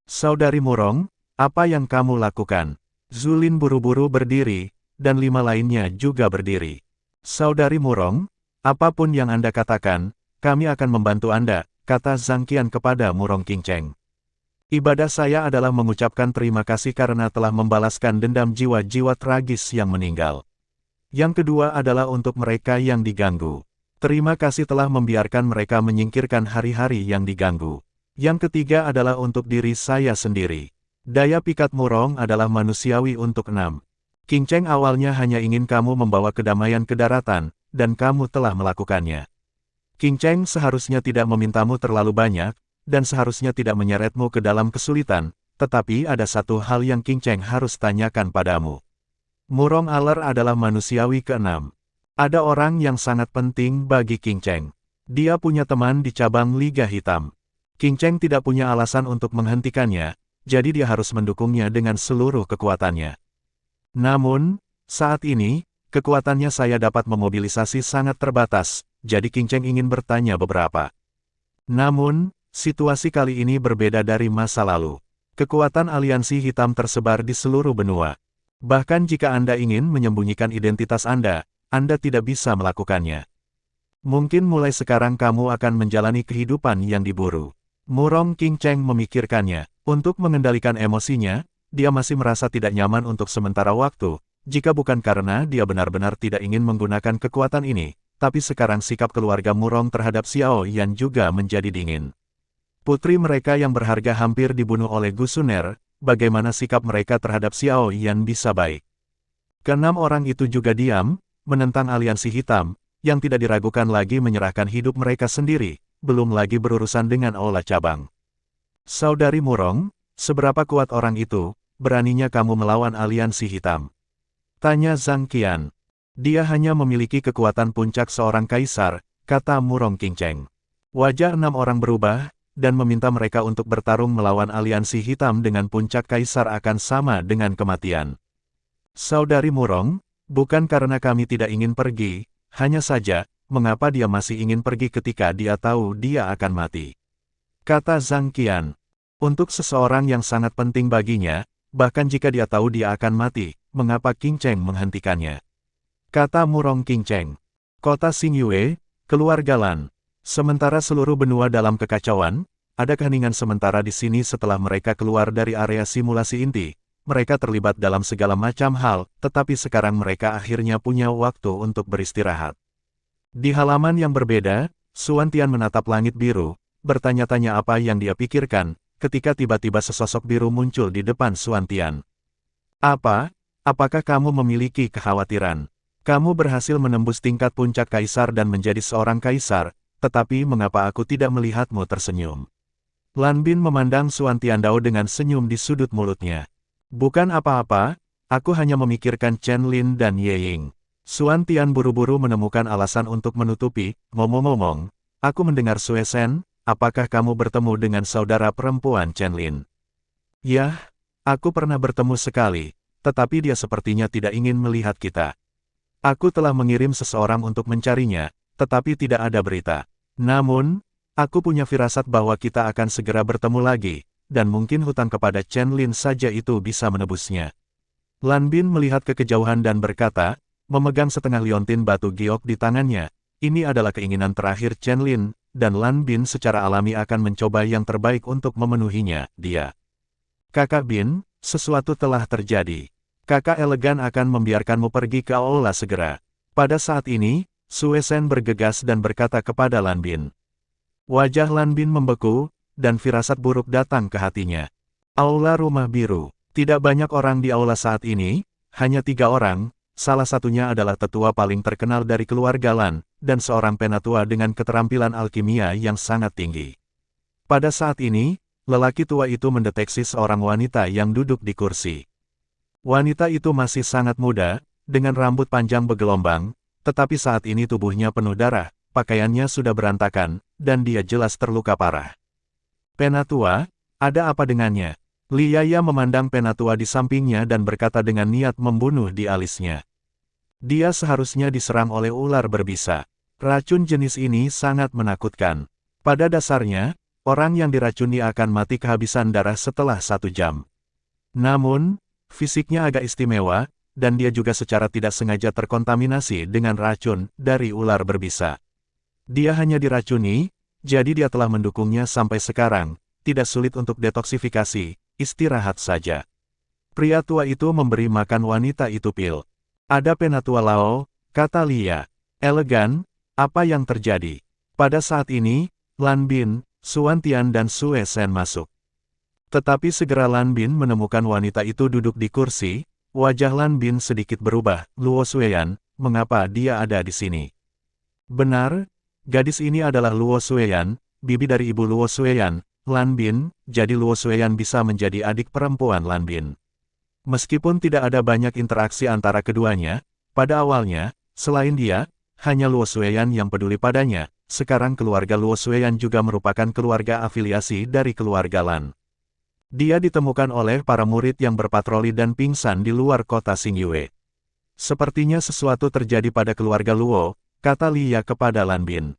Saudari Murong, apa yang kamu lakukan? Zhu Lin buru-buru berdiri, dan 5 lainnya juga berdiri. Saudari Murong, apapun yang Anda katakan, kami akan membantu Anda, kata Zhang Qian kepada Murong Qingcheng. Ibadah saya adalah mengucapkan terima kasih karena telah membalaskan dendam jiwa-jiwa tragis yang meninggal. Yang kedua adalah untuk mereka yang diganggu. Terima kasih telah membiarkan mereka menyingkirkan hari-hari yang diganggu. Yang ketiga adalah untuk diri saya sendiri. Daya pikat Murong adalah manusiawi untuk 6. Qingcheng awalnya hanya ingin kamu membawa kedamaian ke daratan, dan kamu telah melakukannya. Qingcheng seharusnya tidak memintamu terlalu banyak, dan seharusnya tidak menyeretmu ke dalam kesulitan, tetapi ada satu hal yang Qingcheng harus tanyakan padamu. Murong Aler adalah manusiawi ke-6. Ada orang yang sangat penting bagi Qingcheng. Dia punya teman di cabang Liga Hitam. Qingcheng tidak punya alasan untuk menghentikannya, jadi dia harus mendukungnya dengan seluruh kekuatannya. Namun, saat ini, kekuatannya saya dapat memobilisasi sangat terbatas, jadi Qingcheng ingin bertanya beberapa. Namun, situasi kali ini berbeda dari masa lalu. Kekuatan aliansi hitam tersebar di seluruh benua. Bahkan jika Anda ingin menyembunyikan identitas Anda tidak bisa melakukannya. Mungkin mulai sekarang kamu akan menjalani kehidupan yang diburu. Murong Qingcheng memikirkannya. Untuk mengendalikan emosinya, dia masih merasa tidak nyaman untuk sementara waktu, jika bukan karena dia benar-benar tidak ingin menggunakan kekuatan ini, tapi sekarang sikap keluarga Murong terhadap Xiao Yan juga menjadi dingin. Putri mereka yang berharga hampir dibunuh oleh Gu Suner, bagaimana sikap mereka terhadap Xiao Yan bisa baik? Ke-6 orang itu juga diam, menentang aliansi hitam, yang tidak diragukan lagi menyerahkan hidup mereka sendiri, belum lagi berurusan dengan Aula cabang. Saudari Murong, seberapa kuat orang itu, beraninya kamu melawan aliansi hitam? Tanya Zhang Qian. Dia hanya memiliki kekuatan puncak seorang kaisar, kata Murong Qingcheng. Wajah 6 orang berubah, dan meminta mereka untuk bertarung melawan aliansi hitam dengan puncak kaisar akan sama dengan kematian. Saudari Murong, bukan karena kami tidak ingin pergi, hanya saja, mengapa dia masih ingin pergi ketika dia tahu dia akan mati? Kata Zhang Qian. Untuk seseorang yang sangat penting baginya, bahkan jika dia tahu dia akan mati, mengapa Qing Cheng menghentikannya? Kata Murong Qing Cheng. Kota Xingyue, keluarga Lan. Sementara seluruh benua dalam kekacauan, ada keheningan sementara di sini setelah mereka keluar dari area simulasi inti. Mereka terlibat dalam segala macam hal, tetapi sekarang mereka akhirnya punya waktu untuk beristirahat. Di halaman yang berbeda, Xuan Tian menatap langit biru, bertanya-tanya apa yang dia pikirkan, ketika tiba-tiba sesosok biru muncul di depan Xuan Tian. Apakah kamu memiliki kekhawatiran? Kamu berhasil menembus tingkat puncak kaisar dan menjadi seorang kaisar, tetapi mengapa aku tidak melihatmu tersenyum? Lan Bin memandang Xuan Tiandao dengan senyum di sudut mulutnya. Bukan apa-apa, aku hanya memikirkan Chen Lin dan Ye Ying. Xuan Tian buru-buru menemukan alasan untuk menutupi, ngomong-ngomong, aku mendengar Sue Shen, apakah kamu bertemu dengan saudara perempuan Chen Lin? Yah, aku pernah bertemu sekali, tetapi dia sepertinya tidak ingin melihat kita. Aku telah mengirim seseorang untuk mencarinya, tetapi tidak ada berita. Namun, aku punya firasat bahwa kita akan segera bertemu lagi, dan mungkin hutang kepada Chen Lin saja itu bisa menebusnya. Lan Bin melihat ke kejauhan dan berkata, memegang setengah liontin batu giok di tangannya, ini adalah keinginan terakhir Chen Lin, dan Lan Bin secara alami akan mencoba yang terbaik untuk memenuhinya, dia. Kakak Bin, sesuatu telah terjadi. Kakak elegan akan membiarkanmu pergi ke aula segera. Pada saat ini, Sue Shen bergegas dan berkata kepada Lan Bin. Wajah Lan Bin membeku, dan firasat buruk datang ke hatinya. Aula Rumah Biru. Tidak banyak orang di aula saat ini, hanya 3 orang, salah satunya adalah tetua paling terkenal dari keluarga Lan, dan seorang penatua dengan keterampilan alkimia yang sangat tinggi. Pada saat ini, lelaki tua itu mendeteksi seorang wanita yang duduk di kursi. Wanita itu masih sangat muda, dengan rambut panjang bergelombang, tetapi saat ini tubuhnya penuh darah, pakaiannya sudah berantakan, dan dia jelas terluka parah. Penatua, ada apa dengannya? Li Yaya memandang penatua di sampingnya dan berkata dengan niat membunuh di alisnya. Dia seharusnya diserang oleh ular berbisa. Racun jenis ini sangat menakutkan. Pada dasarnya, orang yang diracuni akan mati kehabisan darah setelah 1 jam. Namun, fisiknya agak istimewa, dan dia juga secara tidak sengaja terkontaminasi dengan racun dari ular berbisa. Dia hanya diracuni, jadi dia telah mendukungnya sampai sekarang, tidak sulit untuk detoksifikasi, istirahat saja. Pria tua itu memberi makan wanita itu pil. Ada penatua Lao, kata Lia. Elegan, apa yang terjadi? Pada saat ini, Lan Bin, Xuan Tian dan Sue Shen masuk. Tetapi segera Lan Bin menemukan wanita itu duduk di kursi, wajah Lan Bin sedikit berubah. Luo Xueyan, mengapa dia ada di sini? Benar, gadis ini adalah Luo Xueyan, bibi dari ibu Luo Xueyan, Lan Bin, jadi Luo Xueyan bisa menjadi adik perempuan Lan Bin. Meskipun tidak ada banyak interaksi antara keduanya, pada awalnya, selain dia, hanya Luo Xueyan yang peduli padanya, sekarang keluarga Luo Xueyan juga merupakan keluarga afiliasi dari keluarga Lan. Dia ditemukan oleh para murid yang berpatroli dan pingsan di luar kota Xingyue. Sepertinya sesuatu terjadi pada keluarga Luo, kata Lia kepada Lan Bin.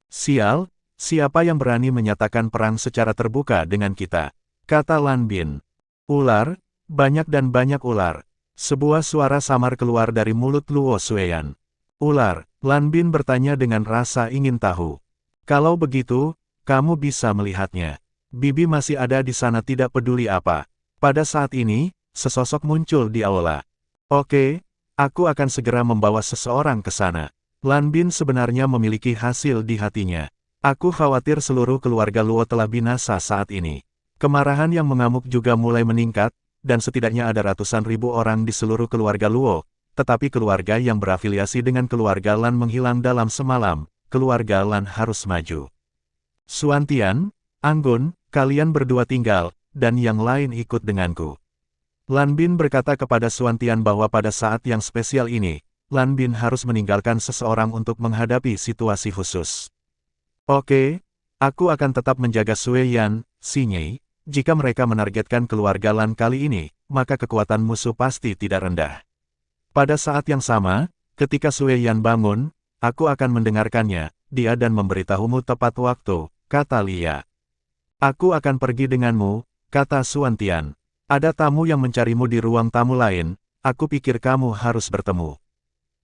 Sial, siapa yang berani menyatakan perang secara terbuka dengan kita? Kata Lan Bin. Ular, banyak dan banyak ular. Sebuah suara samar keluar dari mulut Luo Xueyan. Ular, Lan Bin bertanya dengan rasa ingin tahu. Kalau begitu, kamu bisa melihatnya. Bibi masih ada di sana tidak peduli apa. Pada saat ini, sesosok muncul di aula. Oke, aku akan segera membawa seseorang ke sana. Lan Bin sebenarnya memiliki hasil di hatinya. Aku khawatir seluruh keluarga Luo telah binasa saat ini. Kemarahan yang mengamuk juga mulai meningkat, dan setidaknya ada ratusan ribu orang di seluruh keluarga Luo, tetapi keluarga yang berafiliasi dengan keluarga Lan menghilang dalam semalam, keluarga Lan harus maju. Xuan Tian, Anggun, kalian berdua tinggal, dan yang lain ikut denganku. Lan Bin berkata kepada Xuan Tian bahwa pada saat yang spesial ini, Lan Bin harus meninggalkan seseorang untuk menghadapi situasi khusus. Oke, Aku akan tetap menjaga Sui Yan, Xingyi. Jika mereka menargetkan keluarga Lan kali ini, maka kekuatan musuh pasti tidak rendah. Pada saat yang sama, ketika Sui Yan bangun, aku akan mendengarkannya, dia dan memberitahumu tepat waktu, kata Lia. Aku akan pergi denganmu, kata Xuantian. Ada tamu yang mencarimu di ruang tamu lain, aku pikir kamu harus bertemu.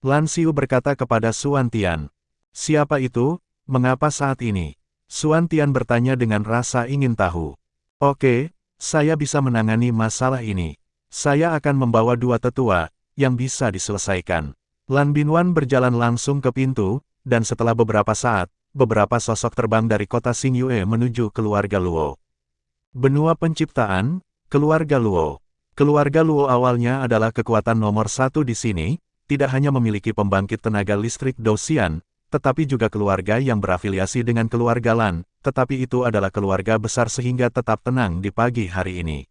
Lan Xiu berkata kepada Xuantian. Siapa itu? Mengapa saat ini? Xuantian bertanya dengan rasa ingin tahu. Oke, saya bisa menangani masalah ini. Saya akan membawa 2 tetua, yang bisa diselesaikan. Lan Binwan berjalan langsung ke pintu, dan setelah beberapa saat, beberapa sosok terbang dari kota Xingyue menuju keluarga Luo. Benua penciptaan, keluarga Luo. Keluarga Luo awalnya adalah kekuatan nomor 1 di sini, tidak hanya memiliki pembangkit tenaga listrik Douxian, tetapi juga keluarga yang berafiliasi dengan keluarga Lan, tetapi itu adalah keluarga besar sehingga tetap tenang di pagi hari ini.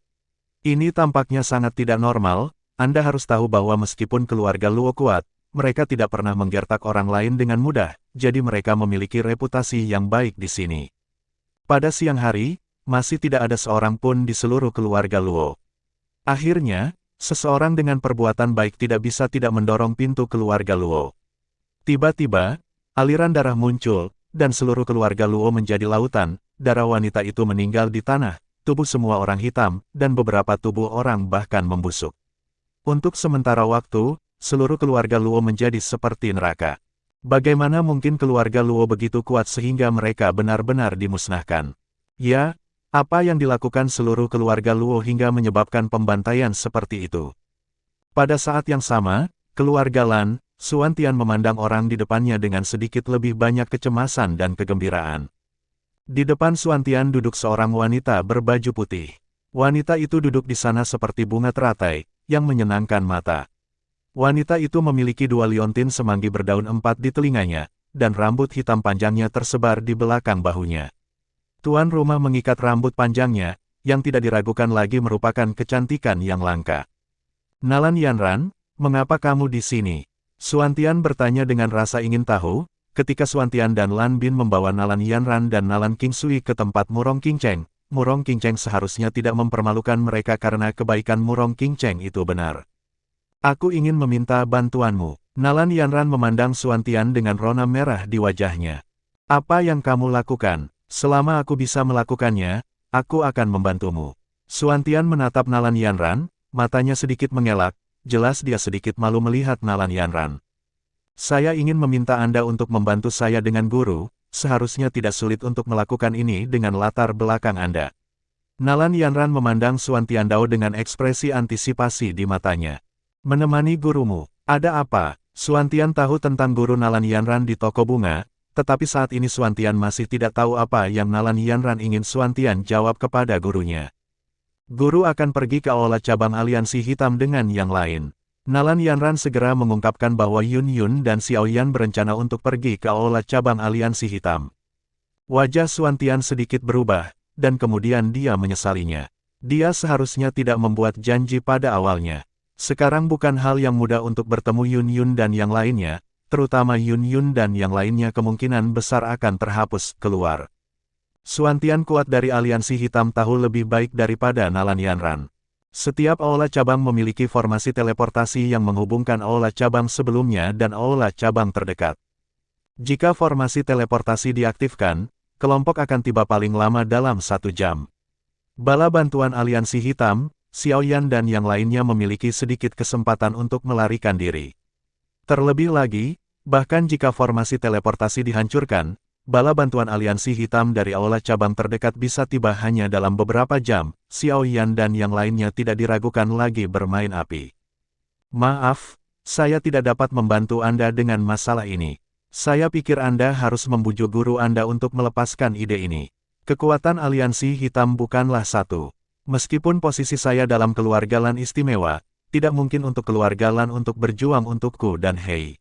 Ini tampaknya sangat tidak normal, Anda harus tahu bahwa meskipun keluarga Luo kuat, mereka tidak pernah menggertak orang lain dengan mudah, jadi mereka memiliki reputasi yang baik di sini. Pada siang hari, masih tidak ada seorang pun di seluruh keluarga Luo. Akhirnya, seseorang dengan perbuatan baik tidak bisa tidak mendorong pintu keluarga Luo. Tiba-tiba, aliran darah muncul, dan seluruh keluarga Luo menjadi lautan, darah wanita itu meninggal di tanah, tubuh semua orang hitam, dan beberapa tubuh orang bahkan membusuk. Untuk sementara waktu, seluruh keluarga Luo menjadi seperti neraka. Bagaimana mungkin keluarga Luo begitu kuat sehingga mereka benar-benar dimusnahkan? Ya, apa yang dilakukan seluruh keluarga Luo hingga menyebabkan pembantaian seperti itu? Pada saat yang sama, keluarga Lan, Xuantian memandang orang di depannya dengan sedikit lebih banyak kecemasan dan kegembiraan. Di depan Xuantian duduk seorang wanita berbaju putih. Wanita itu duduk di sana seperti bunga teratai, yang menyenangkan mata. Wanita itu memiliki 2 liontin semanggi berdaun 4 di telinganya, dan rambut hitam panjangnya tersebar di belakang bahunya. Tuan rumah mengikat rambut panjangnya, yang tidak diragukan lagi merupakan kecantikan yang langka. Nalan Yanran, mengapa kamu di sini? Xuantian bertanya dengan rasa ingin tahu, ketika Xuantian dan Lan Bin membawa Nalan Yanran dan Nalan Qingsui ke tempat Murong Qingcheng. Murong Qingcheng seharusnya tidak mempermalukan mereka karena kebaikan Murong Qingcheng itu benar. Aku ingin meminta bantuanmu. Nalan Yanran memandang Xuantian dengan rona merah di wajahnya. Apa yang kamu lakukan? Selama aku bisa melakukannya, aku akan membantumu. Xuantian menatap Nalan Yanran, matanya sedikit mengelak. Jelas dia sedikit malu melihat Nalan Yanran. Saya ingin meminta Anda untuk membantu saya dengan guru, seharusnya tidak sulit untuk melakukan ini dengan latar belakang Anda. Nalan Yanran memandang Xuantian Dao dengan ekspresi antisipasi di matanya. Menemani gurumu, ada apa? Xuantian tahu tentang guru Nalan Yanran di toko bunga, tetapi saat ini Xuantian masih tidak tahu apa yang Nalan Yanran ingin Xuantian jawab kepada gurunya. Guru akan pergi ke aula cabang aliansi hitam dengan yang lain. Nalan Yanran segera mengungkapkan bahwa Yun Yun dan Xiao Yan berencana untuk pergi ke aula cabang aliansi hitam. Wajah Xuantian sedikit berubah, dan kemudian dia menyesalinya. Dia seharusnya tidak membuat janji pada awalnya. Sekarang bukan hal yang mudah untuk bertemu Yun Yun dan yang lainnya, terutama Yun Yun dan yang lainnya kemungkinan besar akan terhapus keluar. Xuantian kuat dari aliansi hitam tahu lebih baik daripada Nalan Yanran. Setiap aula cabang memiliki formasi teleportasi yang menghubungkan aula cabang sebelumnya dan aula cabang terdekat. Jika formasi teleportasi diaktifkan, kelompok akan tiba paling lama dalam 1 jam. Bala bantuan aliansi hitam, Xiao Yan dan yang lainnya memiliki sedikit kesempatan untuk melarikan diri. Terlebih lagi, bahkan jika formasi teleportasi dihancurkan, bala bantuan aliansi hitam dari aula cabang terdekat bisa tiba hanya dalam beberapa jam. Xiao Yan dan yang lainnya tidak diragukan lagi bermain api. Maaf, saya tidak dapat membantu Anda dengan masalah ini. Saya pikir Anda harus membujuk guru Anda untuk melepaskan ide ini. Kekuatan aliansi hitam bukanlah satu. Meskipun posisi saya dalam keluarga Lan istimewa, tidak mungkin untuk keluarga Lan untuk berjuang untukku dan Hei.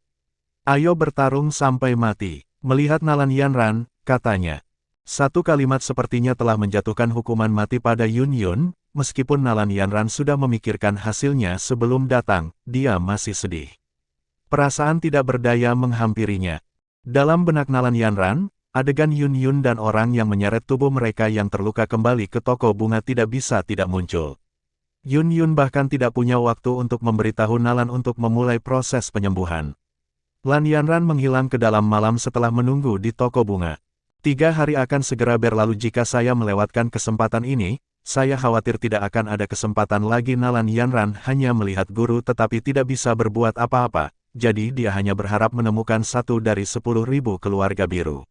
Ayo bertarung sampai mati. Melihat Nalan Yanran, katanya. Satu kalimat sepertinya telah menjatuhkan hukuman mati pada Yun Yun, meskipun Nalan Yanran sudah memikirkan hasilnya sebelum datang, dia masih sedih. Perasaan tidak berdaya menghampirinya. Dalam benak Nalan Yanran, adegan Yun Yun dan orang yang menyeret tubuh mereka yang terluka kembali ke toko bunga tidak bisa tidak muncul. Yun Yun bahkan tidak punya waktu untuk memberitahu Nalan untuk memulai proses penyembuhan. Lan Yanran menghilang ke dalam malam setelah menunggu di toko bunga. 3 hari akan segera berlalu jika saya melewatkan kesempatan ini, saya khawatir tidak akan ada kesempatan lagi. Nalan Yanran hanya melihat guru tetapi tidak bisa berbuat apa-apa, jadi dia hanya berharap menemukan satu dari 10.000 keluarga biru.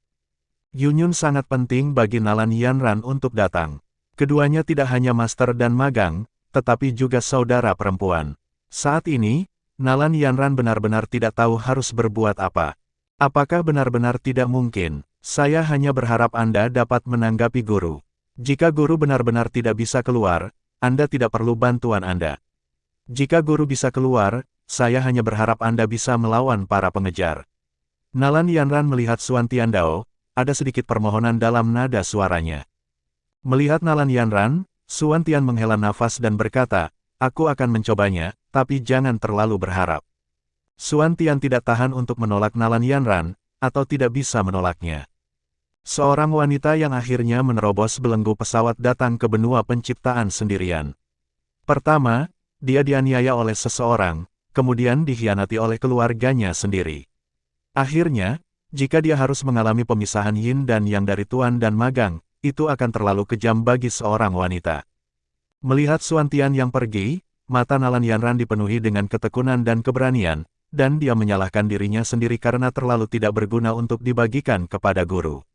Yun Yun sangat penting bagi Nalan Yanran untuk datang. Keduanya tidak hanya master dan magang, tetapi juga saudara perempuan. Saat ini, Nalan Yanran benar-benar tidak tahu harus berbuat apa. Apakah benar-benar tidak mungkin? Saya hanya berharap Anda dapat menanggapi guru. Jika guru benar-benar tidak bisa keluar, Anda tidak perlu bantuan Anda. Jika guru bisa keluar, saya hanya berharap Anda bisa melawan para pengejar. Nalan Yanran melihat Xuan Tiandao, ada sedikit permohonan dalam nada suaranya. Melihat Nalan Yanran, Xuan Tian menghela nafas dan berkata, "Aku akan mencobanya, tapi jangan terlalu berharap." Xuan Tian tidak tahan untuk menolak Nalan Yanran, atau tidak bisa menolaknya. Seorang wanita yang akhirnya menerobos belenggu pesawat datang ke benua penciptaan sendirian. Pertama, dia dianiaya oleh seseorang, kemudian dikhianati oleh keluarganya sendiri. Akhirnya, jika dia harus mengalami pemisahan yin dan yang dari tuan dan magang, itu akan terlalu kejam bagi seorang wanita. Melihat Xuan Tian yang pergi, mata Nalan Yanran dipenuhi dengan ketekunan dan keberanian, dan dia menyalahkan dirinya sendiri karena terlalu tidak berguna untuk dibagikan kepada guru.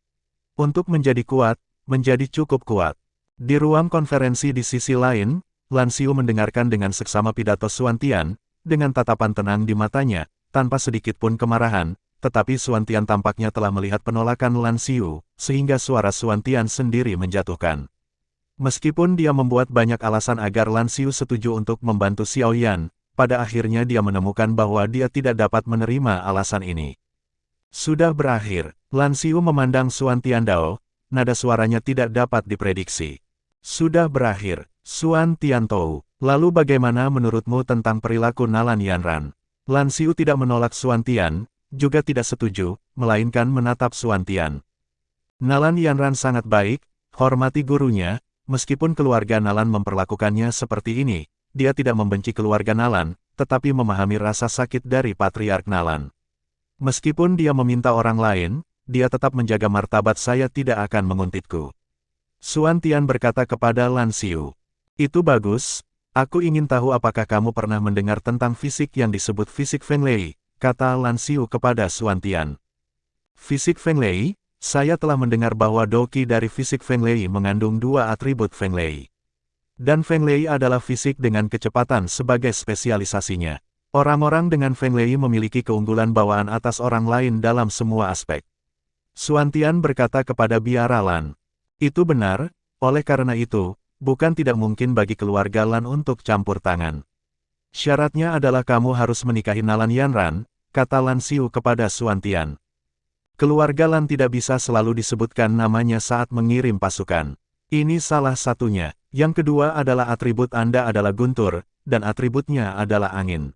Untuk menjadi kuat, menjadi cukup kuat. Di ruang konferensi di sisi lain, Lan Xiu mendengarkan dengan seksama pidato Xuan Tian, dengan tatapan tenang di matanya, tanpa sedikit pun kemarahan, tetapi Xuan Tian tampaknya telah melihat penolakan Lan Xiu, sehingga suara Xuan Tian sendiri menjatuhkan. Meskipun dia membuat banyak alasan agar Lan Xiu setuju untuk membantu Xiao Yan, pada akhirnya dia menemukan bahwa dia tidak dapat menerima alasan ini. Sudah berakhir, Lan Xiu memandang Xuan Tiandao, nada suaranya tidak dapat diprediksi. Sudah berakhir, Xuan Tiandao, lalu bagaimana menurutmu tentang perilaku Nalan Yanran? Lan Xiu tidak menolak Xuan Tian, juga tidak setuju, melainkan menatap Xuan Tian. Nalan Yanran sangat baik, hormati gurunya, meskipun keluarga Nalan memperlakukannya seperti ini, dia tidak membenci keluarga Nalan, tetapi memahami rasa sakit dari Patriark Nalan. Meskipun dia meminta orang lain, dia tetap menjaga martabat. Saya tidak akan menguntitku. Xuan Tian berkata kepada Lan Xiu. Itu bagus, aku ingin tahu apakah kamu pernah mendengar tentang fisik yang disebut fisik Feng Lei, kata Lan Xiu kepada Xuan Tian. Fisik Feng Lei, saya telah mendengar bahwa doki dari fisik Feng Lei mengandung 2 atribut Feng Lei. Dan Feng Lei adalah fisik dengan kecepatan sebagai spesialisasinya. Orang-orang dengan Feng Lei memiliki keunggulan bawaan atas orang lain dalam semua aspek. Xuan Tian berkata kepada biara Lan. Itu benar, oleh karena itu, bukan tidak mungkin bagi keluarga Lan untuk campur tangan. Syaratnya adalah kamu harus menikahi Nalan Yanran, kata Lan Xiu kepada Xuan Tian. Keluarga Lan tidak bisa selalu disebutkan namanya saat mengirim pasukan. Ini salah satunya. Yang kedua adalah atribut Anda adalah guntur, dan atributnya adalah angin.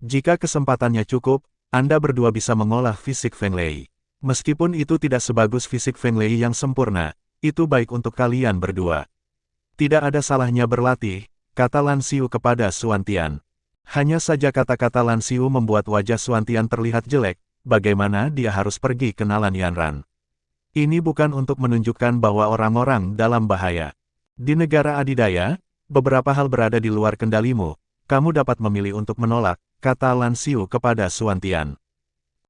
Jika kesempatannya cukup, Anda berdua bisa mengolah fisik Feng Lei. Meskipun itu tidak sebagus fisik Feng Lei yang sempurna, itu baik untuk kalian berdua. Tidak ada salahnya berlatih, kata Lan Xiu kepada Xuan Tian. Hanya saja kata-kata Lan Xiu membuat wajah Xuan Tian terlihat jelek, bagaimana dia harus pergi ke Nalan Yanran. Ini bukan untuk menunjukkan bahwa orang-orang dalam bahaya. Di negara adidaya, beberapa hal berada di luar kendalimu, kamu dapat memilih untuk menolak, kata Lan Xiu kepada Xuan Tian.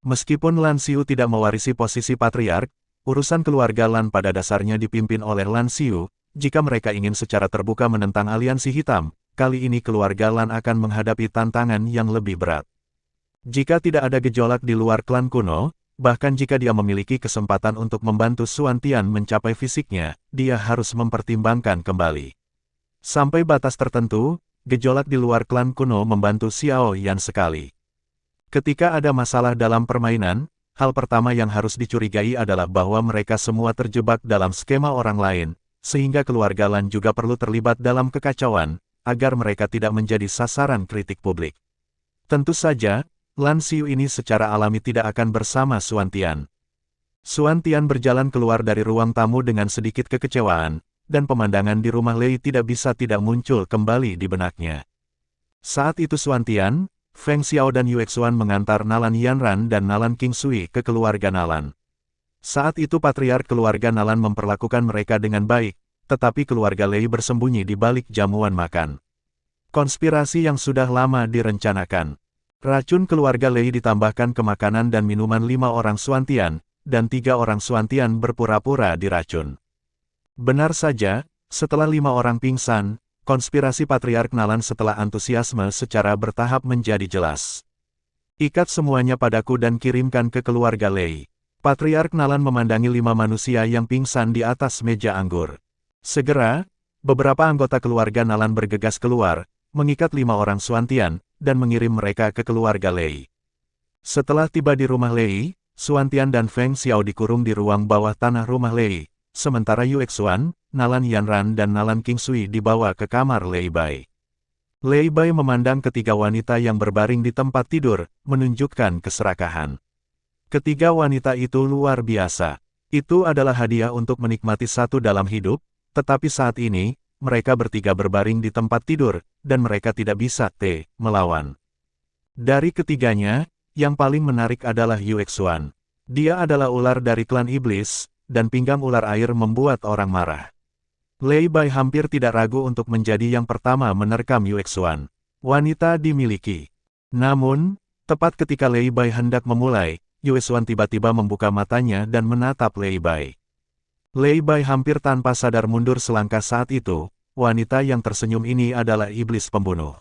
Meskipun Lan Xiu tidak mewarisi posisi patriark, urusan keluarga Lan pada dasarnya dipimpin oleh Lan Xiu. Jika mereka ingin secara terbuka menentang aliansi hitam, kali ini keluarga Lan akan menghadapi tantangan yang lebih berat. Jika tidak ada gejolak di luar klan kuno, bahkan jika dia memiliki kesempatan untuk membantu Xuan Tian mencapai fisiknya, dia harus mempertimbangkan kembali. Sampai batas tertentu, gejolak di luar klan kuno membantu Xiao Yan sekali. Ketika ada masalah dalam permainan, hal pertama yang harus dicurigai adalah bahwa mereka semua terjebak dalam skema orang lain, sehingga keluarga Lan juga perlu terlibat dalam kekacauan, agar mereka tidak menjadi sasaran kritik publik. Tentu saja, Lan Xiu ini secara alami tidak akan bersama Xuan Tian. Xuan Tian berjalan keluar dari ruang tamu dengan sedikit kekecewaan, dan pemandangan di rumah Lei tidak bisa tidak muncul kembali di benaknya. Saat itu Xuan Tian, Feng Xiao dan Yue Xuan mengantar Nalan Yanran dan Nalan Qingsui ke keluarga Nalan. Saat itu patriark keluarga Nalan memperlakukan mereka dengan baik, tetapi keluarga Lei bersembunyi di balik jamuan makan. Konspirasi yang sudah lama direncanakan. Racun keluarga Lei ditambahkan ke makanan dan minuman 5 orang Xuan Tian, dan 3 orang Xuan Tian berpura-pura diracun. Benar saja, setelah 5 orang pingsan, konspirasi patriark Nalan setelah antusiasme secara bertahap menjadi jelas. Ikat semuanya padaku dan kirimkan ke keluarga Lei. Patriark Nalan memandangi 5 manusia yang pingsan di atas meja anggur. Segera, beberapa anggota keluarga Nalan bergegas keluar, mengikat 5 orang Xuan Tian, dan mengirim mereka ke keluarga Lei. Setelah tiba di rumah Lei, Xuan Tian dan Feng Xiao dikurung di ruang bawah tanah rumah Lei, sementara Yue Xuan, Nalan Yanran dan Nalan Qingsui dibawa ke kamar Lei Bai. Lei Bai memandang ketiga wanita yang berbaring di tempat tidur, menunjukkan keserakahan. Ketiga wanita itu luar biasa. Itu adalah hadiah untuk menikmati satu dalam hidup, tetapi saat ini, mereka bertiga berbaring di tempat tidur, dan mereka tidak bisa melawan. Dari ketiganya, yang paling menarik adalah Yue Xuan. Dia adalah ular dari klan iblis, dan pinggang ular air membuat orang marah. Lei Bai hampir tidak ragu untuk menjadi yang pertama menerkam Yue Xuan. Wanita dimiliki. Namun, tepat ketika Lei Bai hendak memulai, Yue Xuan tiba-tiba membuka matanya dan menatap Lei Bai. Lei Bai hampir tanpa sadar mundur selangkah saat itu, wanita yang tersenyum ini adalah iblis pembunuh.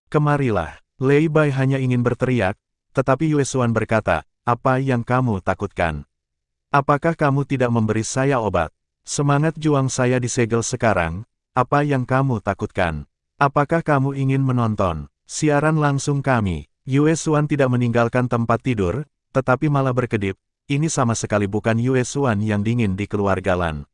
Kemarilah. Lei Bai hanya ingin berteriak, tetapi Yue Xuan berkata, apa yang kamu takutkan? Apakah kamu tidak memberi saya obat? Semangat juang saya disegel sekarang, apa yang kamu takutkan? Apakah kamu ingin menonton siaran langsung kami? Yue Xuan tidak meninggalkan tempat tidur, tetapi malah berkedip, ini sama sekali bukan Yue Xuan yang dingin di keluarga Lan.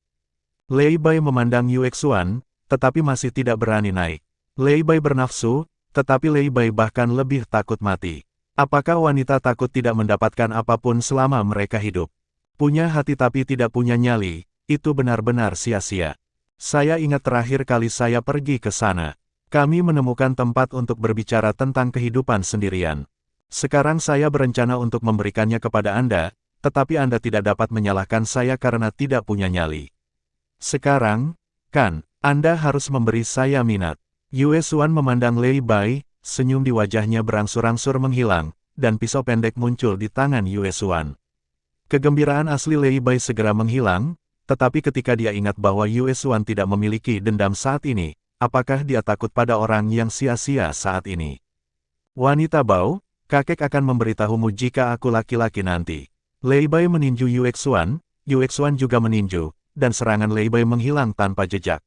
Lei Bai memandang Yue Xuan, tetapi masih tidak berani naik. Lei Bai bernafsu, tetapi Lei Bai bahkan lebih takut mati. Apakah wanita takut tidak mendapatkan apapun selama mereka hidup? Punya hati tapi tidak punya nyali, itu benar-benar sia-sia. Saya ingat terakhir kali saya pergi ke sana. Kami menemukan tempat untuk berbicara tentang kehidupan sendirian. Sekarang saya berencana untuk memberikannya kepada Anda, tetapi Anda tidak dapat menyalahkan saya karena tidak punya nyali. Sekarang, kan, Anda harus memberi saya minat. Yue Xuan memandang Lei Bai, senyum di wajahnya berangsur-angsur menghilang, dan pisau pendek muncul di tangan Yue Xuan. Kegembiraan asli Lei Bai segera menghilang, tetapi ketika dia ingat bahwa Yue Xuan tidak memiliki dendam saat ini, apakah dia takut pada orang yang sia-sia saat ini? Wanita bau, kakek akan memberitahumu jika aku laki-laki nanti. Lei Bai meninju Yue Xuan juga meninju, dan serangan Lei Bai menghilang tanpa jejak.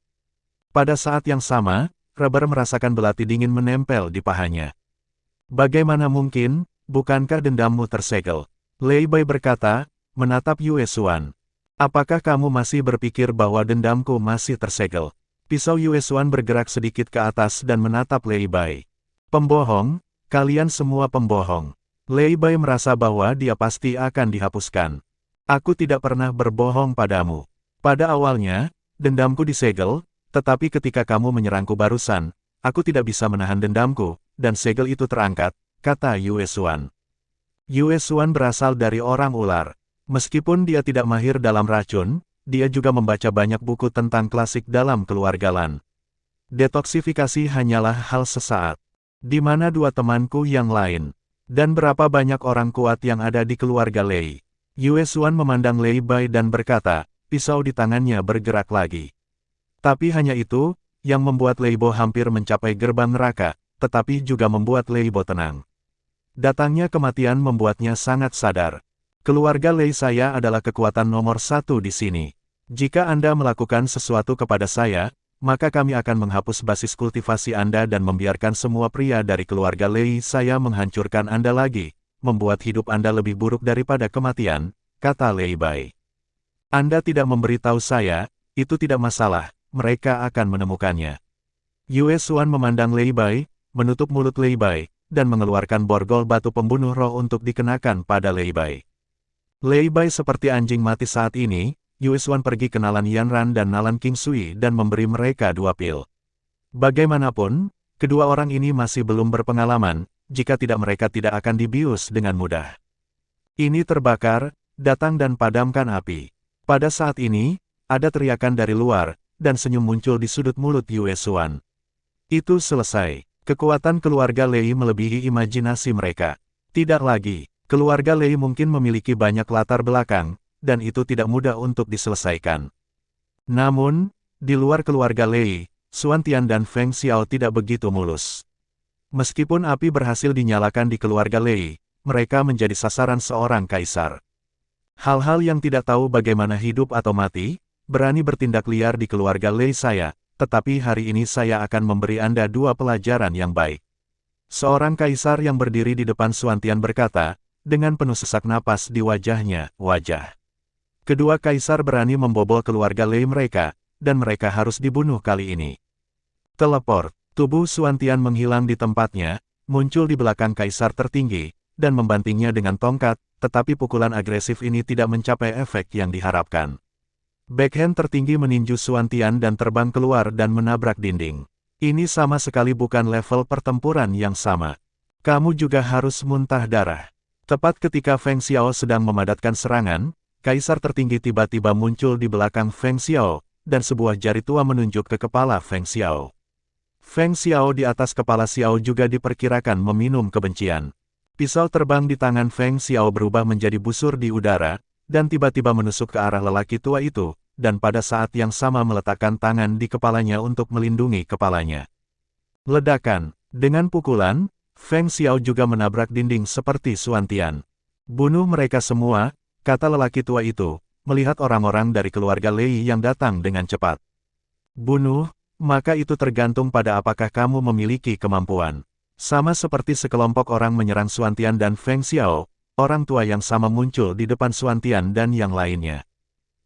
Pada saat yang sama, Rubber merasakan belati dingin menempel di pahanya. Bagaimana mungkin, bukankah dendammu tersegel? Lei Bai berkata, menatap Yue Xuan. Apakah kamu masih berpikir bahwa dendamku masih tersegel? Pisau Yue Xuan bergerak sedikit ke atas dan menatap Lei Bai. Pembohong, kalian semua pembohong. Lei Bai merasa bahwa dia pasti akan dihapuskan. Aku tidak pernah berbohong padamu. Pada awalnya, dendamku disegel, tetapi ketika kamu menyerangku barusan, aku tidak bisa menahan dendamku, dan segel itu terangkat, kata Yue Xuan. Yue Xuan berasal dari orang ular. Meskipun dia tidak mahir dalam racun, dia juga membaca banyak buku tentang klasik dalam keluarga Lan. Detoksifikasi hanyalah hal sesaat. Di mana dua temanku yang lain? Dan berapa banyak orang kuat yang ada di keluarga Lei? Yue Xuan memandang Lei Bai dan berkata, pisau di tangannya bergerak lagi. Tapi hanya itu, yang membuat Lei Bo hampir mencapai gerbang neraka, tetapi juga membuat Lei Bo tenang. Datangnya kematian membuatnya sangat sadar. Keluarga Lei saya adalah kekuatan nomor 1 di sini. Jika Anda melakukan sesuatu kepada saya, maka kami akan menghapus basis kultivasi Anda dan membiarkan semua pria dari keluarga Lei saya menghancurkan Anda lagi, membuat hidup Anda lebih buruk daripada kematian, kata Lei Bai. Anda tidak memberitahu saya, itu tidak masalah, mereka akan menemukannya. Yue Xuan memandang Lei Bai, menutup mulut Lei Bai, dan mengeluarkan borgol batu pembunuh roh untuk dikenakan pada Lei Bai. Lei Bai seperti anjing mati saat ini, Yue Xuan pergi kenalan Yanran dan Nalan King Sui dan memberi mereka 2 pil. Bagaimanapun, kedua orang ini masih belum berpengalaman, jika tidak mereka tidak akan dibius dengan mudah. Ini terbakar, datang dan padamkan api. Pada saat ini, ada teriakan dari luar, dan senyum muncul di sudut mulut Yue Xuan. Itu selesai. Kekuatan keluarga Lei melebihi imajinasi mereka. Tidak lagi, keluarga Lei mungkin memiliki banyak latar belakang, dan itu tidak mudah untuk diselesaikan. Namun, di luar keluarga Lei, Xuan Tian dan Feng Xiao tidak begitu mulus. Meskipun api berhasil dinyalakan di keluarga Lei, mereka menjadi sasaran seorang kaisar. Hal-hal yang tidak tahu bagaimana hidup atau mati, berani bertindak liar di keluarga Lei saya, tetapi hari ini saya akan memberi Anda 2 pelajaran yang baik. Seorang kaisar yang berdiri di depan Xuan Tian berkata, dengan penuh sesak napas di wajahnya, wajah. Kedua kaisar berani membobol keluarga Lei mereka, dan mereka harus dibunuh kali ini. Teleport, tubuh Xuan Tian menghilang di tempatnya, muncul di belakang kaisar tertinggi, dan membantingnya dengan tongkat, tetapi pukulan agresif ini tidak mencapai efek yang diharapkan. Backhand tertinggi meninju Xuan Tian dan terbang keluar dan menabrak dinding. Ini sama sekali bukan level pertempuran yang sama. Kamu juga harus muntah darah. Tepat ketika Feng Xiao sedang memadatkan serangan, kaisar tertinggi tiba-tiba muncul di belakang Feng Xiao, dan sebuah jari tua menunjuk ke kepala Feng Xiao. Feng Xiao di atas kepala Xiao juga diperkirakan meminum kebencian. Pisau terbang di tangan Feng Xiao berubah menjadi busur di udara, dan tiba-tiba menusuk ke arah lelaki tua itu, dan pada saat yang sama meletakkan tangan di kepalanya untuk melindungi kepalanya. Ledakan. Dengan pukulan, Feng Xiao juga menabrak dinding seperti Xuan Tian. Bunuh mereka semua, kata lelaki tua itu, melihat orang-orang dari keluarga Lei yang datang dengan cepat. Bunuh, maka itu tergantung pada apakah kamu memiliki kemampuan. Sama seperti sekelompok orang menyerang Xuan Tian dan Feng Xiao, orang tua yang sama muncul di depan Xuan Tian dan yang lainnya.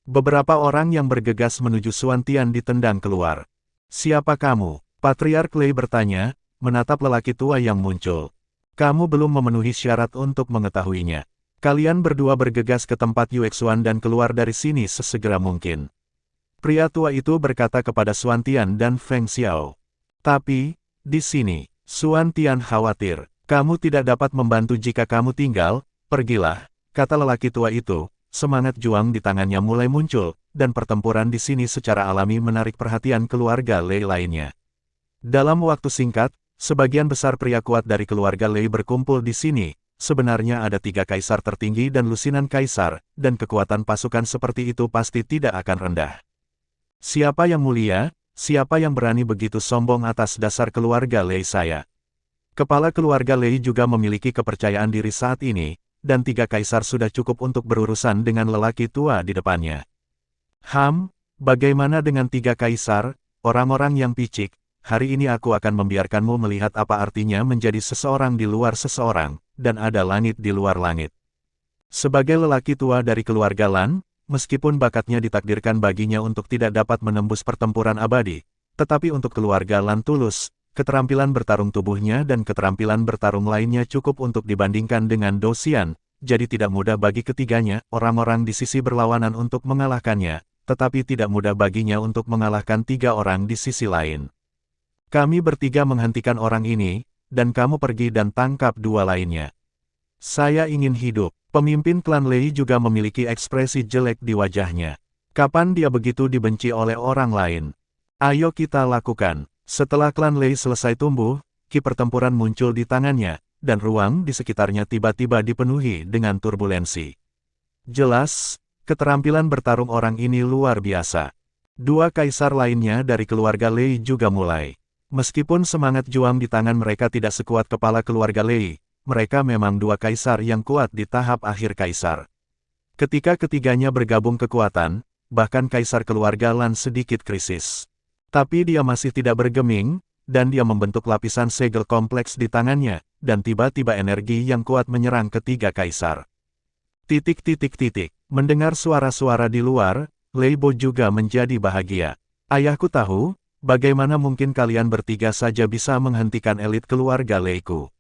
Beberapa orang yang bergegas menuju Xuan Tian ditendang keluar. Siapa kamu? Patriark Lei bertanya, menatap lelaki tua yang muncul. Kamu belum memenuhi syarat untuk mengetahuinya. Kalian berdua bergegas ke tempat Yue Xuan dan keluar dari sini sesegera mungkin. Pria tua itu berkata kepada Xuan Tian dan Feng Xiao. Tapi, di sini, Xuan Tian khawatir. Kamu tidak dapat membantu jika kamu tinggal. Pergilah, kata lelaki tua itu, semangat juang di tangannya mulai muncul, dan pertempuran di sini secara alami menarik perhatian keluarga Lei lainnya. Dalam waktu singkat, sebagian besar pria kuat dari keluarga Lei berkumpul di sini, sebenarnya ada 3 kaisar tertinggi dan lusinan kaisar, dan kekuatan pasukan seperti itu pasti tidak akan rendah. Siapa yang mulia, siapa yang berani begitu sombong atas dasar keluarga Lei saya? Kepala keluarga Lei juga memiliki kepercayaan diri saat ini, dan 3 kaisar sudah cukup untuk berurusan dengan lelaki tua di depannya. Bagaimana dengan 3 kaisar, orang-orang yang picik, hari ini aku akan membiarkanmu melihat apa artinya menjadi seseorang di luar seseorang, dan ada langit di luar langit. Sebagai lelaki tua dari keluarga Lan, meskipun bakatnya ditakdirkan baginya untuk tidak dapat menembus pertempuran abadi, tetapi untuk keluarga Lan tulus, keterampilan bertarung tubuhnya dan keterampilan bertarung lainnya cukup untuk dibandingkan dengan Do Xian, jadi tidak mudah bagi ketiganya, orang-orang di sisi berlawanan untuk mengalahkannya, tetapi tidak mudah baginya untuk mengalahkan 3 orang di sisi lain. Kami bertiga menghentikan orang ini, dan kamu pergi dan tangkap 2 lainnya. Saya ingin hidup. Pemimpin klan Lei juga memiliki ekspresi jelek di wajahnya. Kapan dia begitu dibenci oleh orang lain? Ayo kita lakukan. Setelah klan Lei selesai tumbuh, ki pertempuran muncul di tangannya, dan ruang di sekitarnya tiba-tiba dipenuhi dengan turbulensi. Jelas, keterampilan bertarung orang ini luar biasa. 2 kaisar lainnya dari keluarga Lei juga mulai. Meskipun semangat juang di tangan mereka tidak sekuat kepala keluarga Lei, mereka memang 2 kaisar yang kuat di tahap akhir kaisar. Ketika ketiganya bergabung kekuatan, bahkan kaisar keluarga Lan sedikit krisis. Tapi dia masih tidak bergeming, dan dia membentuk lapisan segel kompleks di tangannya, dan tiba-tiba energi yang kuat menyerang ketiga kaisar. Mendengar suara-suara di luar, Lei Bo juga menjadi bahagia. Ayahku tahu, bagaimana mungkin kalian bertiga saja bisa menghentikan elit keluarga Leiku.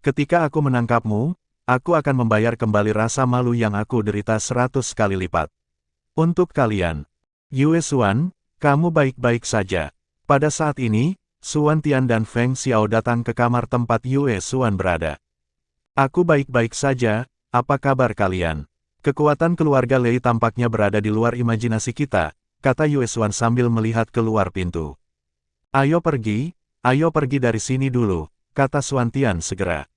Ketika aku menangkapmu, aku akan membayar kembali rasa malu yang aku derita 100 kali lipat. Untuk kalian, Yue Xuan, kamu baik-baik saja. Pada saat ini, Xuan Tian dan Feng Xiao datang ke kamar tempat Yue Xuan berada. Aku baik-baik saja, apa kabar kalian? Kekuatan keluarga Lei tampaknya berada di luar imajinasi kita, kata Yue Xuan sambil melihat keluar pintu. Ayo pergi dari sini dulu, kata Xuan Tian segera.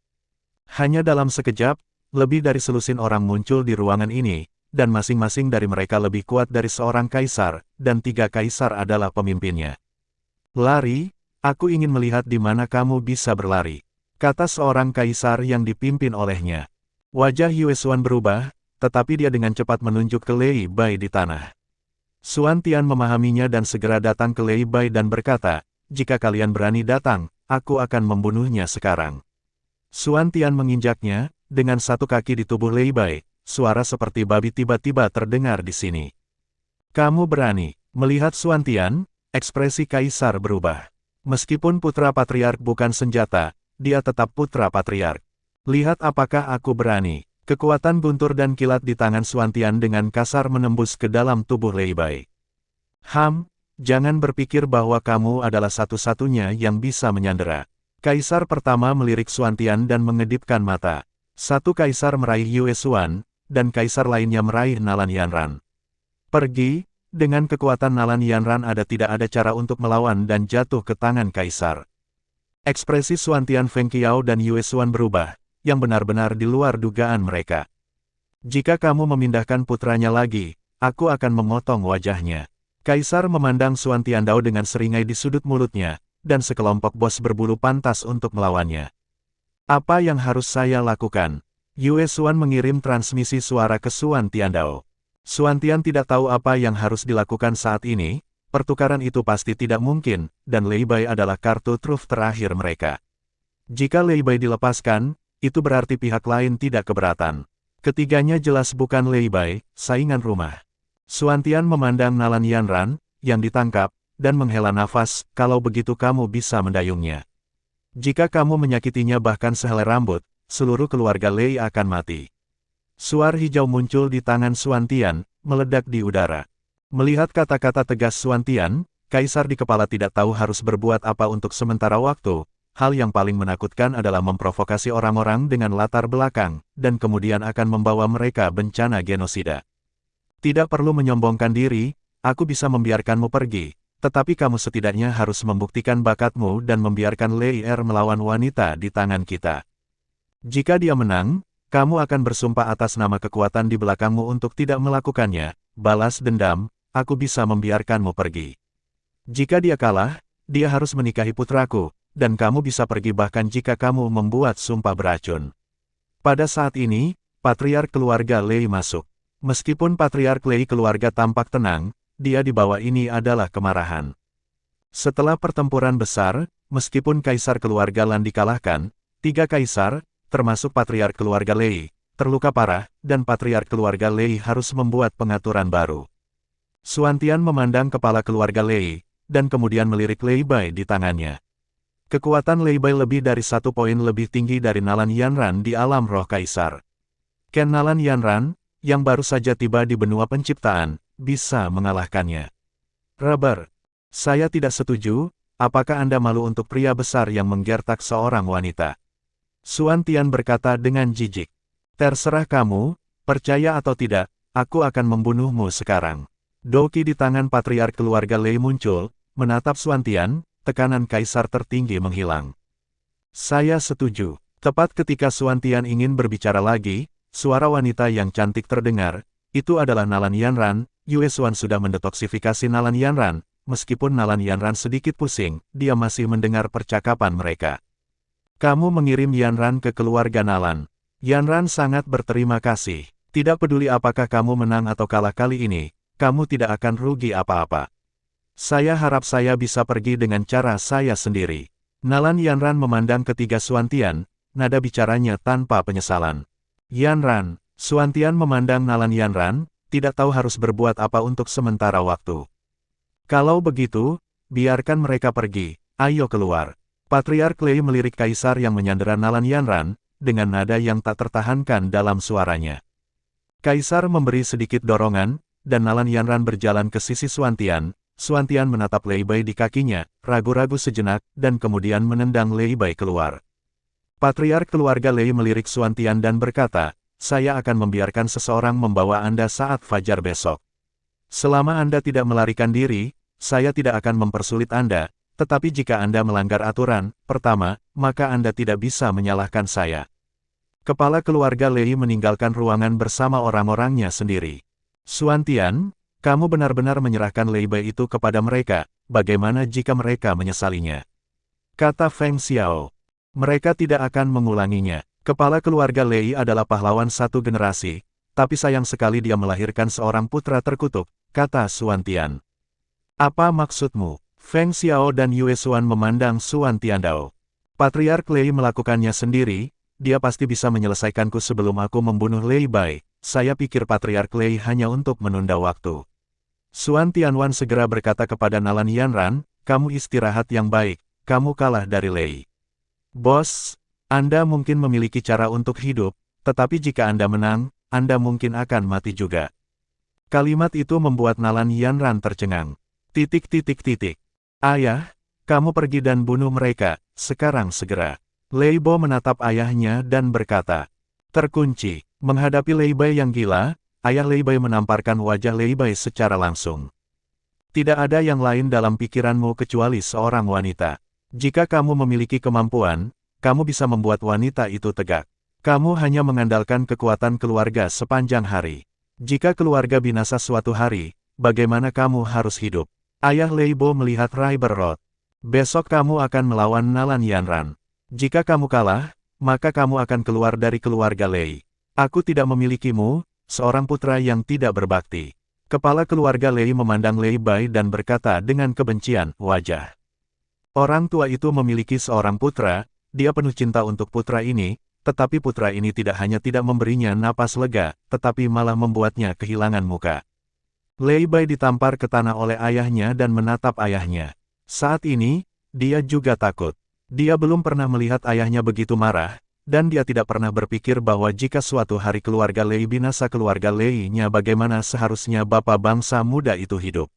Hanya dalam sekejap, lebih dari selusin orang muncul di ruangan ini, dan masing-masing dari mereka lebih kuat dari seorang kaisar, dan 3 kaisar adalah pemimpinnya. Lari, aku ingin melihat di mana kamu bisa berlari, kata seorang kaisar yang dipimpin olehnya. Wajah Yue Xuan berubah, tetapi dia dengan cepat menunjuk ke Lei Bai di tanah. Xuan Tian memahaminya dan segera datang ke Lei Bai dan berkata, jika kalian berani datang, aku akan membunuhnya sekarang. Xuan Tian menginjaknya, dengan satu kaki di tubuh Lei Bai, suara seperti babi tiba-tiba terdengar di sini. Kamu berani? Melihat Xuan Tian, ekspresi kaisar berubah. Meskipun putra patriark bukan senjata, dia tetap putra patriark. Lihat apakah aku berani. Kekuatan guntur dan kilat di tangan Xuan Tian dengan kasar menembus ke dalam tubuh Lei Bai. Jangan berpikir bahwa kamu adalah satu-satunya yang bisa menyandera. Kaisar pertama melirik Xuan Tian dan mengedipkan mata. Satu kaisar meraih Yue Xuan, dan kaisar lainnya meraih Nalan Yanran. Pergi, dengan kekuatan Nalan Yanran tidak ada cara untuk melawan dan jatuh ke tangan kaisar. Ekspresi Xuan Tian, Feng Qiao dan Yue Xuan berubah, yang benar-benar di luar dugaan mereka. Jika kamu memindahkan putranya lagi, aku akan memotong wajahnya. Kaisar memandang Xuan Tiandao dengan seringai di sudut mulutnya, dan sekelompok bos berbulu pantas untuk melawannya. Apa yang harus saya lakukan? Yue Xuan mengirim transmisi suara ke Xuan Tiandao. Xuan Tian tidak tahu apa yang harus dilakukan saat ini, pertukaran itu pasti tidak mungkin, dan Lei Bai adalah kartu truf terakhir mereka. Jika Lei Bai dilepaskan, itu berarti pihak lain tidak keberatan. Ketiganya jelas bukan Lei Bai, saingan rumah. Xuan Tian memandang Nalan Yanran, yang ditangkap, dan menghela nafas, kalau begitu kamu bisa mendayungnya. Jika kamu menyakitinya bahkan sehelai rambut, seluruh keluarga Lei akan mati. Suar hijau muncul di tangan Xuan Tian, meledak di udara. Melihat kata-kata tegas Xuan Tian, kaisar di kepala tidak tahu harus berbuat apa untuk sementara waktu. Hal yang paling menakutkan adalah memprovokasi orang-orang dengan latar belakang, dan kemudian akan membawa mereka bencana genosida. Tidak perlu menyombongkan diri, aku bisa membiarkanmu pergi, tetapi kamu setidaknya harus membuktikan bakatmu dan membiarkan Lei Er melawan wanita di tangan kita. Jika dia menang, kamu akan bersumpah atas nama kekuatan di belakangmu untuk tidak melakukannya, balas dendam, aku bisa membiarkanmu pergi. Jika dia kalah, dia harus menikahi putraku, dan kamu bisa pergi bahkan jika kamu membuat sumpah beracun. Pada saat ini, patriark keluarga Lei masuk. Meskipun patriark Lei keluarga tampak tenang, dia di bawah ini adalah kemarahan. Setelah pertempuran besar, meskipun kaisar keluarga Lan dikalahkan, 3 kaisar, termasuk patriark keluarga Lei, terluka parah, dan patriark keluarga Lei harus membuat pengaturan baru. Xuan Tian memandang kepala keluarga Lei, dan kemudian melirik Lei Bai di tangannya. Kekuatan Lei Bai lebih dari 1 poin lebih tinggi dari Nalan Yanran di alam roh kaisar. Ken Nalan Yanran, yang baru saja tiba di benua penciptaan, bisa mengalahkannya. Rubber, saya tidak setuju, apakah Anda malu untuk pria besar yang menggertak seorang wanita? Xuan Tian berkata dengan jijik. Terserah kamu, percaya atau tidak, aku akan membunuhmu sekarang. Doki di tangan patriark keluarga Lei muncul, menatap Xuan Tian. Tekanan kaisar tertinggi menghilang. Saya setuju. Tepat ketika Xuan Tian ingin berbicara lagi, suara wanita yang cantik terdengar, itu adalah Nalan Yanran. Yue Xuan sudah mendetoksifikasi Nalan Yanran, meskipun Nalan Yanran sedikit pusing, dia masih mendengar percakapan mereka. Kamu mengirim Yanran ke keluarga Nalan. Yanran sangat berterima kasih. Tidak peduli apakah kamu menang atau kalah kali ini, kamu tidak akan rugi apa-apa. Saya harap saya bisa pergi dengan cara saya sendiri. Nalan Yanran memandang ketiga Xuan Tian, nada bicaranya tanpa penyesalan. Yanran, Xuan Tian memandang Nalan Yanran, tidak tahu harus berbuat apa untuk sementara waktu. Kalau begitu, biarkan mereka pergi, ayo keluar. Patriark Lei melirik kaisar yang menyandera Nalan Yanran, dengan nada yang tak tertahankan dalam suaranya. Kaisar memberi sedikit dorongan, dan Nalan Yanran berjalan ke sisi Xuantian. Xuantian menatap Lei Bai di kakinya, ragu-ragu sejenak, dan kemudian menendang Lei Bai keluar. Patriark keluarga Lei melirik Xuantian dan berkata, "Saya akan membiarkan seseorang membawa Anda saat fajar besok. Selama Anda tidak melarikan diri, saya tidak akan mempersulit Anda. Tetapi jika Anda melanggar aturan, pertama, maka Anda tidak bisa menyalahkan saya." Kepala keluarga Lei meninggalkan ruangan bersama orang-orangnya sendiri. "Xuantian, kamu benar-benar menyerahkan Lei Bai itu kepada mereka, bagaimana jika mereka menyesalinya?" kata Feng Xiao. "Mereka tidak akan mengulanginya. Kepala keluarga Lei adalah pahlawan satu generasi, tapi sayang sekali dia melahirkan seorang putra terkutuk," kata Xuantian. "Apa maksudmu?" Feng Xiao dan Yue Xuan memandang Xuantian Dao. "Patriark Lei melakukannya sendiri, dia pasti bisa menyelesaikanku sebelum aku membunuh Lei Bai. Saya pikir Patriark Lei hanya untuk menunda waktu." Xuan Tianwan segera berkata kepada Nalan Yanran, "Kamu istirahat yang baik, kamu kalah dari Lei. Bos, Anda mungkin memiliki cara untuk hidup, tetapi jika Anda menang, Anda mungkin akan mati juga." Kalimat itu membuat Nalan Yanran tercengang. "Ayah, kamu pergi dan bunuh mereka, sekarang segera." Lei Bo menatap ayahnya dan berkata, "Terkunci." Menghadapi Lei Bai yang gila, ayah Lei Bai menamparkan wajah Lei Bai secara langsung. "Tidak ada yang lain dalam pikiranmu kecuali seorang wanita. Jika kamu memiliki kemampuan, kamu bisa membuat wanita itu tegak. Kamu hanya mengandalkan kekuatan keluarga sepanjang hari. Jika keluarga binasa suatu hari, bagaimana kamu harus hidup?" Ayah Lei Bo melihat Rai Berrot. "Besok kamu akan melawan Nalan Yanran. Jika kamu kalah, maka kamu akan keluar dari keluarga Lei. Aku tidak memilikimu, seorang putra yang tidak berbakti." Kepala keluarga Lei memandang Lei Bai dan berkata dengan kebencian wajah. Orang tua itu memiliki seorang putra, dia penuh cinta untuk putra ini, tetapi putra ini tidak hanya tidak memberinya napas lega, tetapi malah membuatnya kehilangan muka. Lei Bai ditampar ke tanah oleh ayahnya dan menatap ayahnya. Saat ini, dia juga takut. Dia belum pernah melihat ayahnya begitu marah, dan dia tidak pernah berpikir bahwa jika suatu hari keluarga Lei binasa keluarga Lei-nya bagaimana seharusnya bapak bangsa muda itu hidup.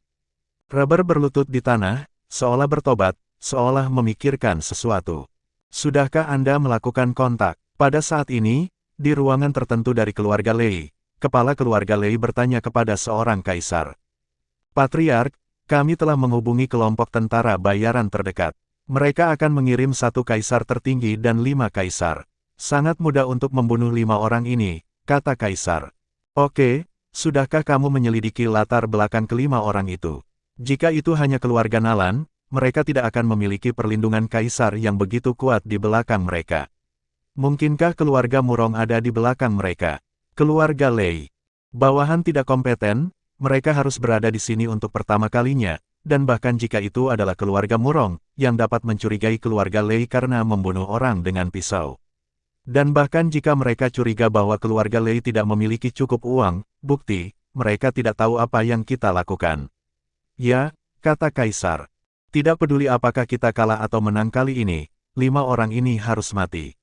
Reber berlutut di tanah, seolah bertobat, seolah memikirkan sesuatu. "Sudahkah Anda melakukan kontak?" Pada saat ini, di ruangan tertentu dari keluarga Lei, kepala keluarga Lei bertanya kepada seorang kaisar. "Patriark, kami telah menghubungi kelompok tentara bayaran terdekat. Mereka akan mengirim 1 kaisar tertinggi dan 5 kaisar. Sangat mudah untuk membunuh 5 orang ini," kata kaisar. "Oke, sudahkah kamu menyelidiki latar belakang kelima orang itu? Jika itu hanya keluarga Nalan, mereka tidak akan memiliki perlindungan kaisar yang begitu kuat di belakang mereka. Mungkinkah keluarga Murong ada di belakang mereka? Keluarga Lei. Bawahan tidak kompeten, mereka harus berada di sini untuk pertama kalinya, dan bahkan jika itu adalah keluarga Murong, yang dapat mencurigai keluarga Lei karena membunuh orang dengan pisau. Dan bahkan jika mereka curiga bahwa keluarga Lei tidak memiliki cukup uang, bukti, mereka tidak tahu apa yang kita lakukan." "Ya," kata kaisar. "Tidak peduli apakah kita kalah atau menang kali ini, 5 orang ini harus mati.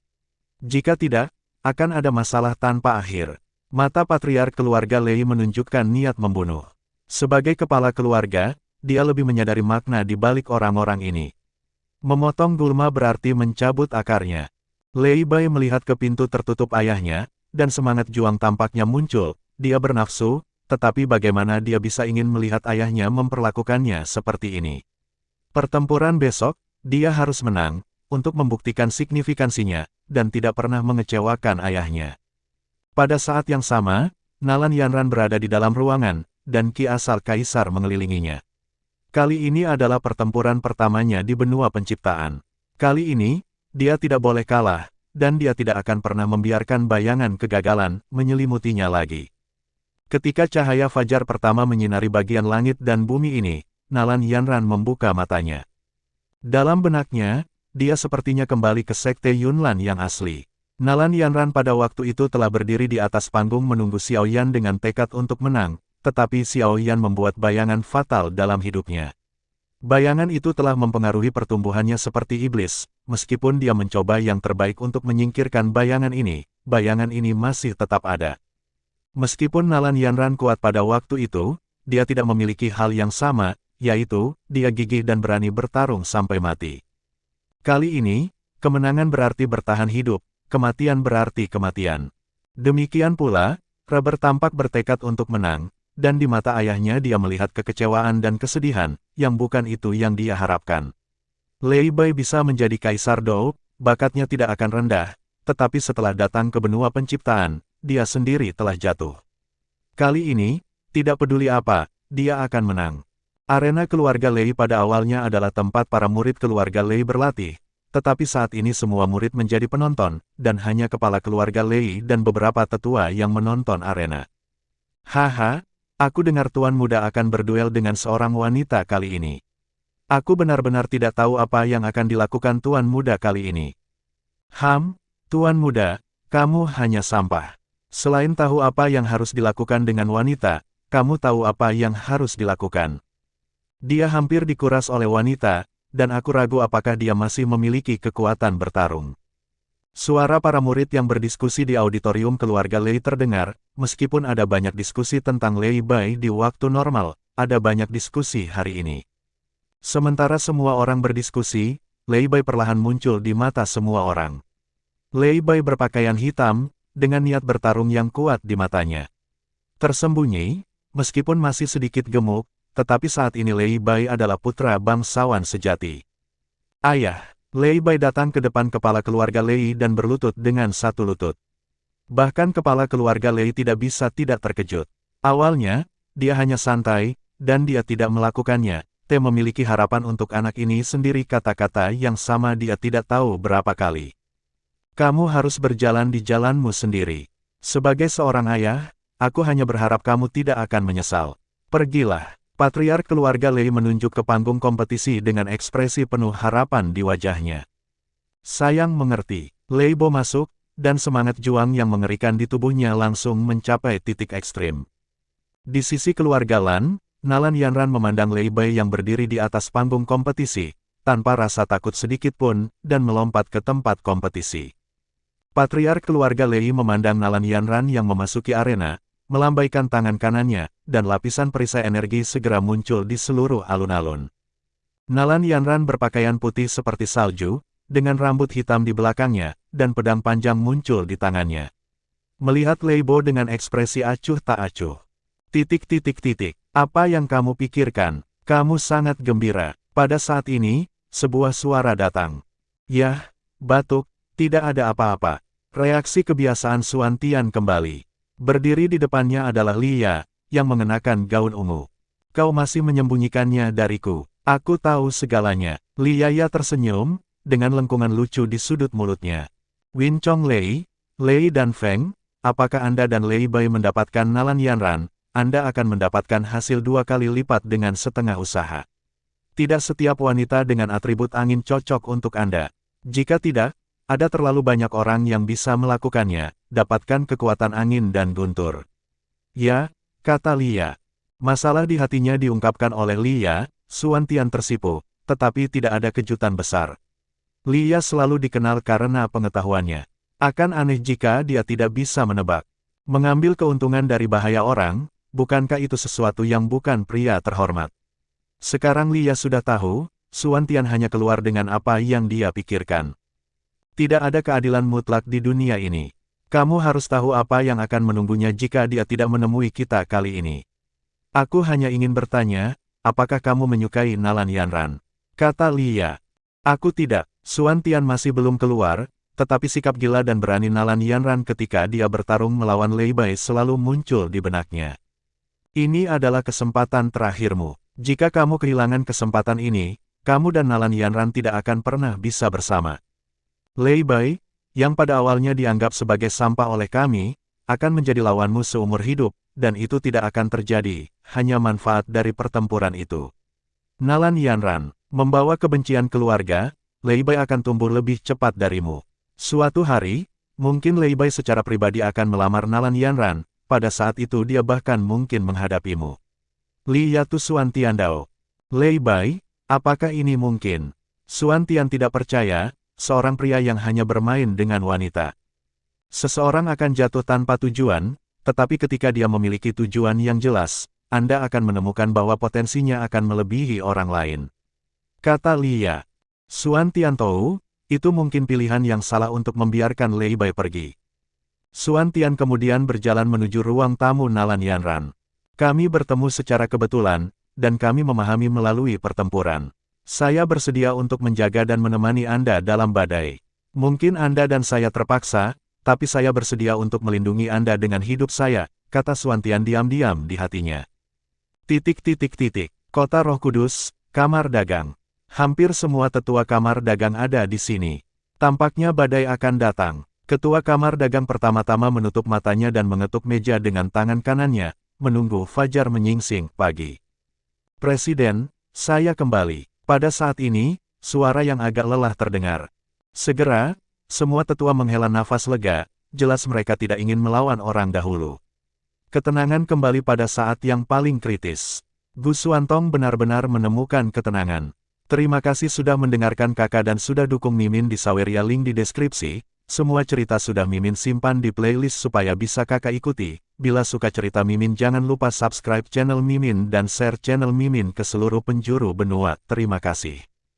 Jika tidak, akan ada masalah tanpa akhir." Mata patriark keluarga Lei menunjukkan niat membunuh. Sebagai kepala keluarga, dia lebih menyadari makna di balik orang-orang ini. Memotong gulma berarti mencabut akarnya. Lei Bai melihat ke pintu tertutup ayahnya, dan semangat juang tampaknya muncul. Dia bernafsu, tetapi bagaimana dia bisa ingin melihat ayahnya memperlakukannya seperti ini? Pertempuran besok, dia harus menang, untuk membuktikan signifikansinya, dan tidak pernah mengecewakan ayahnya. Pada saat yang sama, Nalan Yanran berada di dalam ruangan, dan Ki asal kaisar mengelilinginya. Kali ini adalah pertempuran pertamanya di benua penciptaan. Kali ini, dia tidak boleh kalah, dan dia tidak akan pernah membiarkan bayangan kegagalan menyelimutinya lagi. Ketika cahaya fajar pertama menyinari bagian langit dan bumi ini, Nalan Yanran membuka matanya. Dalam benaknya, dia sepertinya kembali ke sekte Yunlan yang asli. Nalan Yanran pada waktu itu telah berdiri di atas panggung menunggu Xiao Yan dengan tekad untuk menang, tetapi Xiao Yan membuat bayangan fatal dalam hidupnya. Bayangan itu telah mempengaruhi pertumbuhannya seperti iblis, meskipun dia mencoba yang terbaik untuk menyingkirkan bayangan ini masih tetap ada. Meskipun Nalan Yanran kuat pada waktu itu, dia tidak memiliki hal yang sama, yaitu, dia gigih dan berani bertarung sampai mati. Kali ini, kemenangan berarti bertahan hidup, kematian berarti kematian. Demikian pula, Robert tampak bertekad untuk menang, dan di mata ayahnya dia melihat kekecewaan dan kesedihan, yang bukan itu yang dia harapkan. Lei Bai bisa menjadi Kaisar Dou, bakatnya tidak akan rendah, tetapi setelah datang ke benua penciptaan, dia sendiri telah jatuh. Kali ini, tidak peduli apa, dia akan menang. Arena keluarga Lei pada awalnya adalah tempat para murid keluarga Lei berlatih, tetapi saat ini semua murid menjadi penonton, dan hanya kepala keluarga Lei dan beberapa tetua yang menonton arena. Haha, aku dengar Tuan Muda akan berduel dengan seorang wanita kali ini. Aku benar-benar tidak tahu apa yang akan dilakukan Tuan Muda kali ini. Tuan Muda, kamu hanya sampah. Selain tahu apa yang harus dilakukan dengan wanita, kamu tahu apa yang harus dilakukan. Dia hampir dikuras oleh wanita, dan aku ragu apakah dia masih memiliki kekuatan bertarung. Suara para murid yang berdiskusi di auditorium keluarga Lei terdengar, meskipun ada banyak diskusi tentang Lei Bai di waktu normal, ada banyak diskusi hari ini. Sementara semua orang berdiskusi, Lei Bai perlahan muncul di mata semua orang. Lei Bai berpakaian hitam, dengan niat bertarung yang kuat di matanya. Tersembunyi, meskipun masih sedikit gemuk, tetapi saat ini Lei Bai adalah putra bangsawan sejati. Ayah, Lei Bai datang ke depan kepala keluarga Lei dan berlutut dengan satu lutut. Bahkan kepala keluarga Lei tidak bisa tidak terkejut. Awalnya, dia hanya santai, dan dia tidak melakukannya. Dia memiliki harapan untuk anak ini sendiri kata-kata yang sama dia tidak tahu berapa kali. Kamu harus berjalan di jalanmu sendiri. Sebagai seorang ayah, aku hanya berharap kamu tidak akan menyesal. Pergilah. Patriark keluarga Lei menunjuk ke panggung kompetisi dengan ekspresi penuh harapan di wajahnya. Sayang mengerti. Lei Bo masuk, dan semangat juang yang mengerikan di tubuhnya langsung mencapai titik ekstrim. Di sisi keluarga Lan, Nalan Yanran memandang Lei Bai yang berdiri di atas panggung kompetisi, tanpa rasa takut sedikit pun, dan melompat ke tempat kompetisi. Patriark keluarga Lei memandang Nalan Yanran yang memasuki arena, melambaikan tangan kanannya, dan lapisan perisai energi segera muncul di seluruh alun-alun. Nalan Yanran berpakaian putih seperti salju, dengan rambut hitam di belakangnya, dan pedang panjang muncul di tangannya. Melihat Lei Bo dengan ekspresi acuh tak acuh. Apa yang kamu pikirkan? Kamu sangat gembira. Pada saat ini, sebuah suara datang. Yah, batuk, tidak ada apa-apa. Reaksi kebiasaan Suan Tian kembali. Berdiri di depannya adalah Lia, yang mengenakan gaun ungu. Kau masih menyembunyikannya dariku. Aku tahu segalanya. Lia tersenyum, dengan lengkungan lucu di sudut mulutnya. Win Chong Lei, Lei dan Feng, apakah Anda dan Lei Bai mendapatkan Nalan Yanran, Anda akan mendapatkan hasil 2 kali lipat dengan setengah usaha. Tidak setiap wanita dengan atribut angin cocok untuk Anda. Jika tidak, ada terlalu banyak orang yang bisa melakukannya, dapatkan kekuatan angin dan guntur. Ya, kata Lia. Masalah di hatinya diungkapkan oleh Lia, Suan Tian tersipu, tetapi tidak ada kejutan besar. Lia selalu dikenal karena pengetahuannya. Akan aneh jika dia tidak bisa menebak. Mengambil keuntungan dari bahaya orang, bukankah itu sesuatu yang bukan pria terhormat? Sekarang Lia sudah tahu, Suan Tian hanya keluar dengan apa yang dia pikirkan. Tidak ada keadilan mutlak di dunia ini. Kamu harus tahu apa yang akan menunggunya jika dia tidak menemui kita kali ini. Aku hanya ingin bertanya, apakah kamu menyukai Nalan Yanran? Kata Lia. Aku tidak. Suan Tian masih belum keluar, tetapi sikap gila dan berani Nalan Yanran ketika dia bertarung melawan Lei Bai selalu muncul di benaknya. Ini adalah kesempatan terakhirmu. Jika kamu kehilangan kesempatan ini, kamu dan Nalan Yanran tidak akan pernah bisa bersama. Lei Bai, yang pada awalnya dianggap sebagai sampah oleh kami, akan menjadi lawanmu seumur hidup, dan itu tidak akan terjadi, hanya manfaat dari pertempuran itu. Nalan Yanran, membawa kebencian keluarga, Lei Bai akan tumbuh lebih cepat darimu. Suatu hari, mungkin Lei Bai secara pribadi akan melamar Nalan Yanran, pada saat itu dia bahkan mungkin menghadapimu. Li Yatu Suan Tiandao. Lei Bai, Apakah ini mungkin? Xuan Tian tidak percaya, seorang pria yang hanya bermain dengan wanita. Seseorang akan jatuh tanpa tujuan, tetapi ketika dia memiliki tujuan yang jelas, Anda akan menemukan bahwa potensinya akan melebihi orang lain. Kata Lia. Xuan Tian tahu, itu mungkin pilihan yang salah untuk membiarkan Lei Bai pergi. Xuan Tian kemudian berjalan menuju ruang tamu Nalan Yanran. Kami bertemu secara kebetulan, dan kami memahami melalui pertempuran. Saya bersedia untuk menjaga dan menemani Anda dalam badai. Mungkin Anda dan saya terpaksa, tapi saya bersedia untuk melindungi Anda dengan hidup saya, kata Xuan Tian diam-diam di hatinya. Kota Roh Kudus, kamar dagang. Hampir semua tetua kamar dagang ada di sini. Tampaknya badai akan datang. Ketua kamar dagang pertama-tama menutup matanya dan mengetuk meja dengan tangan kanannya, menunggu fajar menyingsing pagi. Presiden, saya kembali. Pada saat ini, suara yang agak lelah terdengar. Segera, semua tetua menghela nafas lega, jelas mereka tidak ingin melawan orang dahulu. Ketenangan kembali pada saat yang paling kritis. Gu Xuantong benar-benar menemukan ketenangan. Terima kasih sudah mendengarkan kakak dan sudah dukung Mimin di Saweria, link di deskripsi. Semua cerita sudah Mimin simpan di playlist supaya bisa kakak ikuti. Bila suka cerita Mimin jangan lupa subscribe channel Mimin dan share channel Mimin ke seluruh penjuru benua. Terima kasih.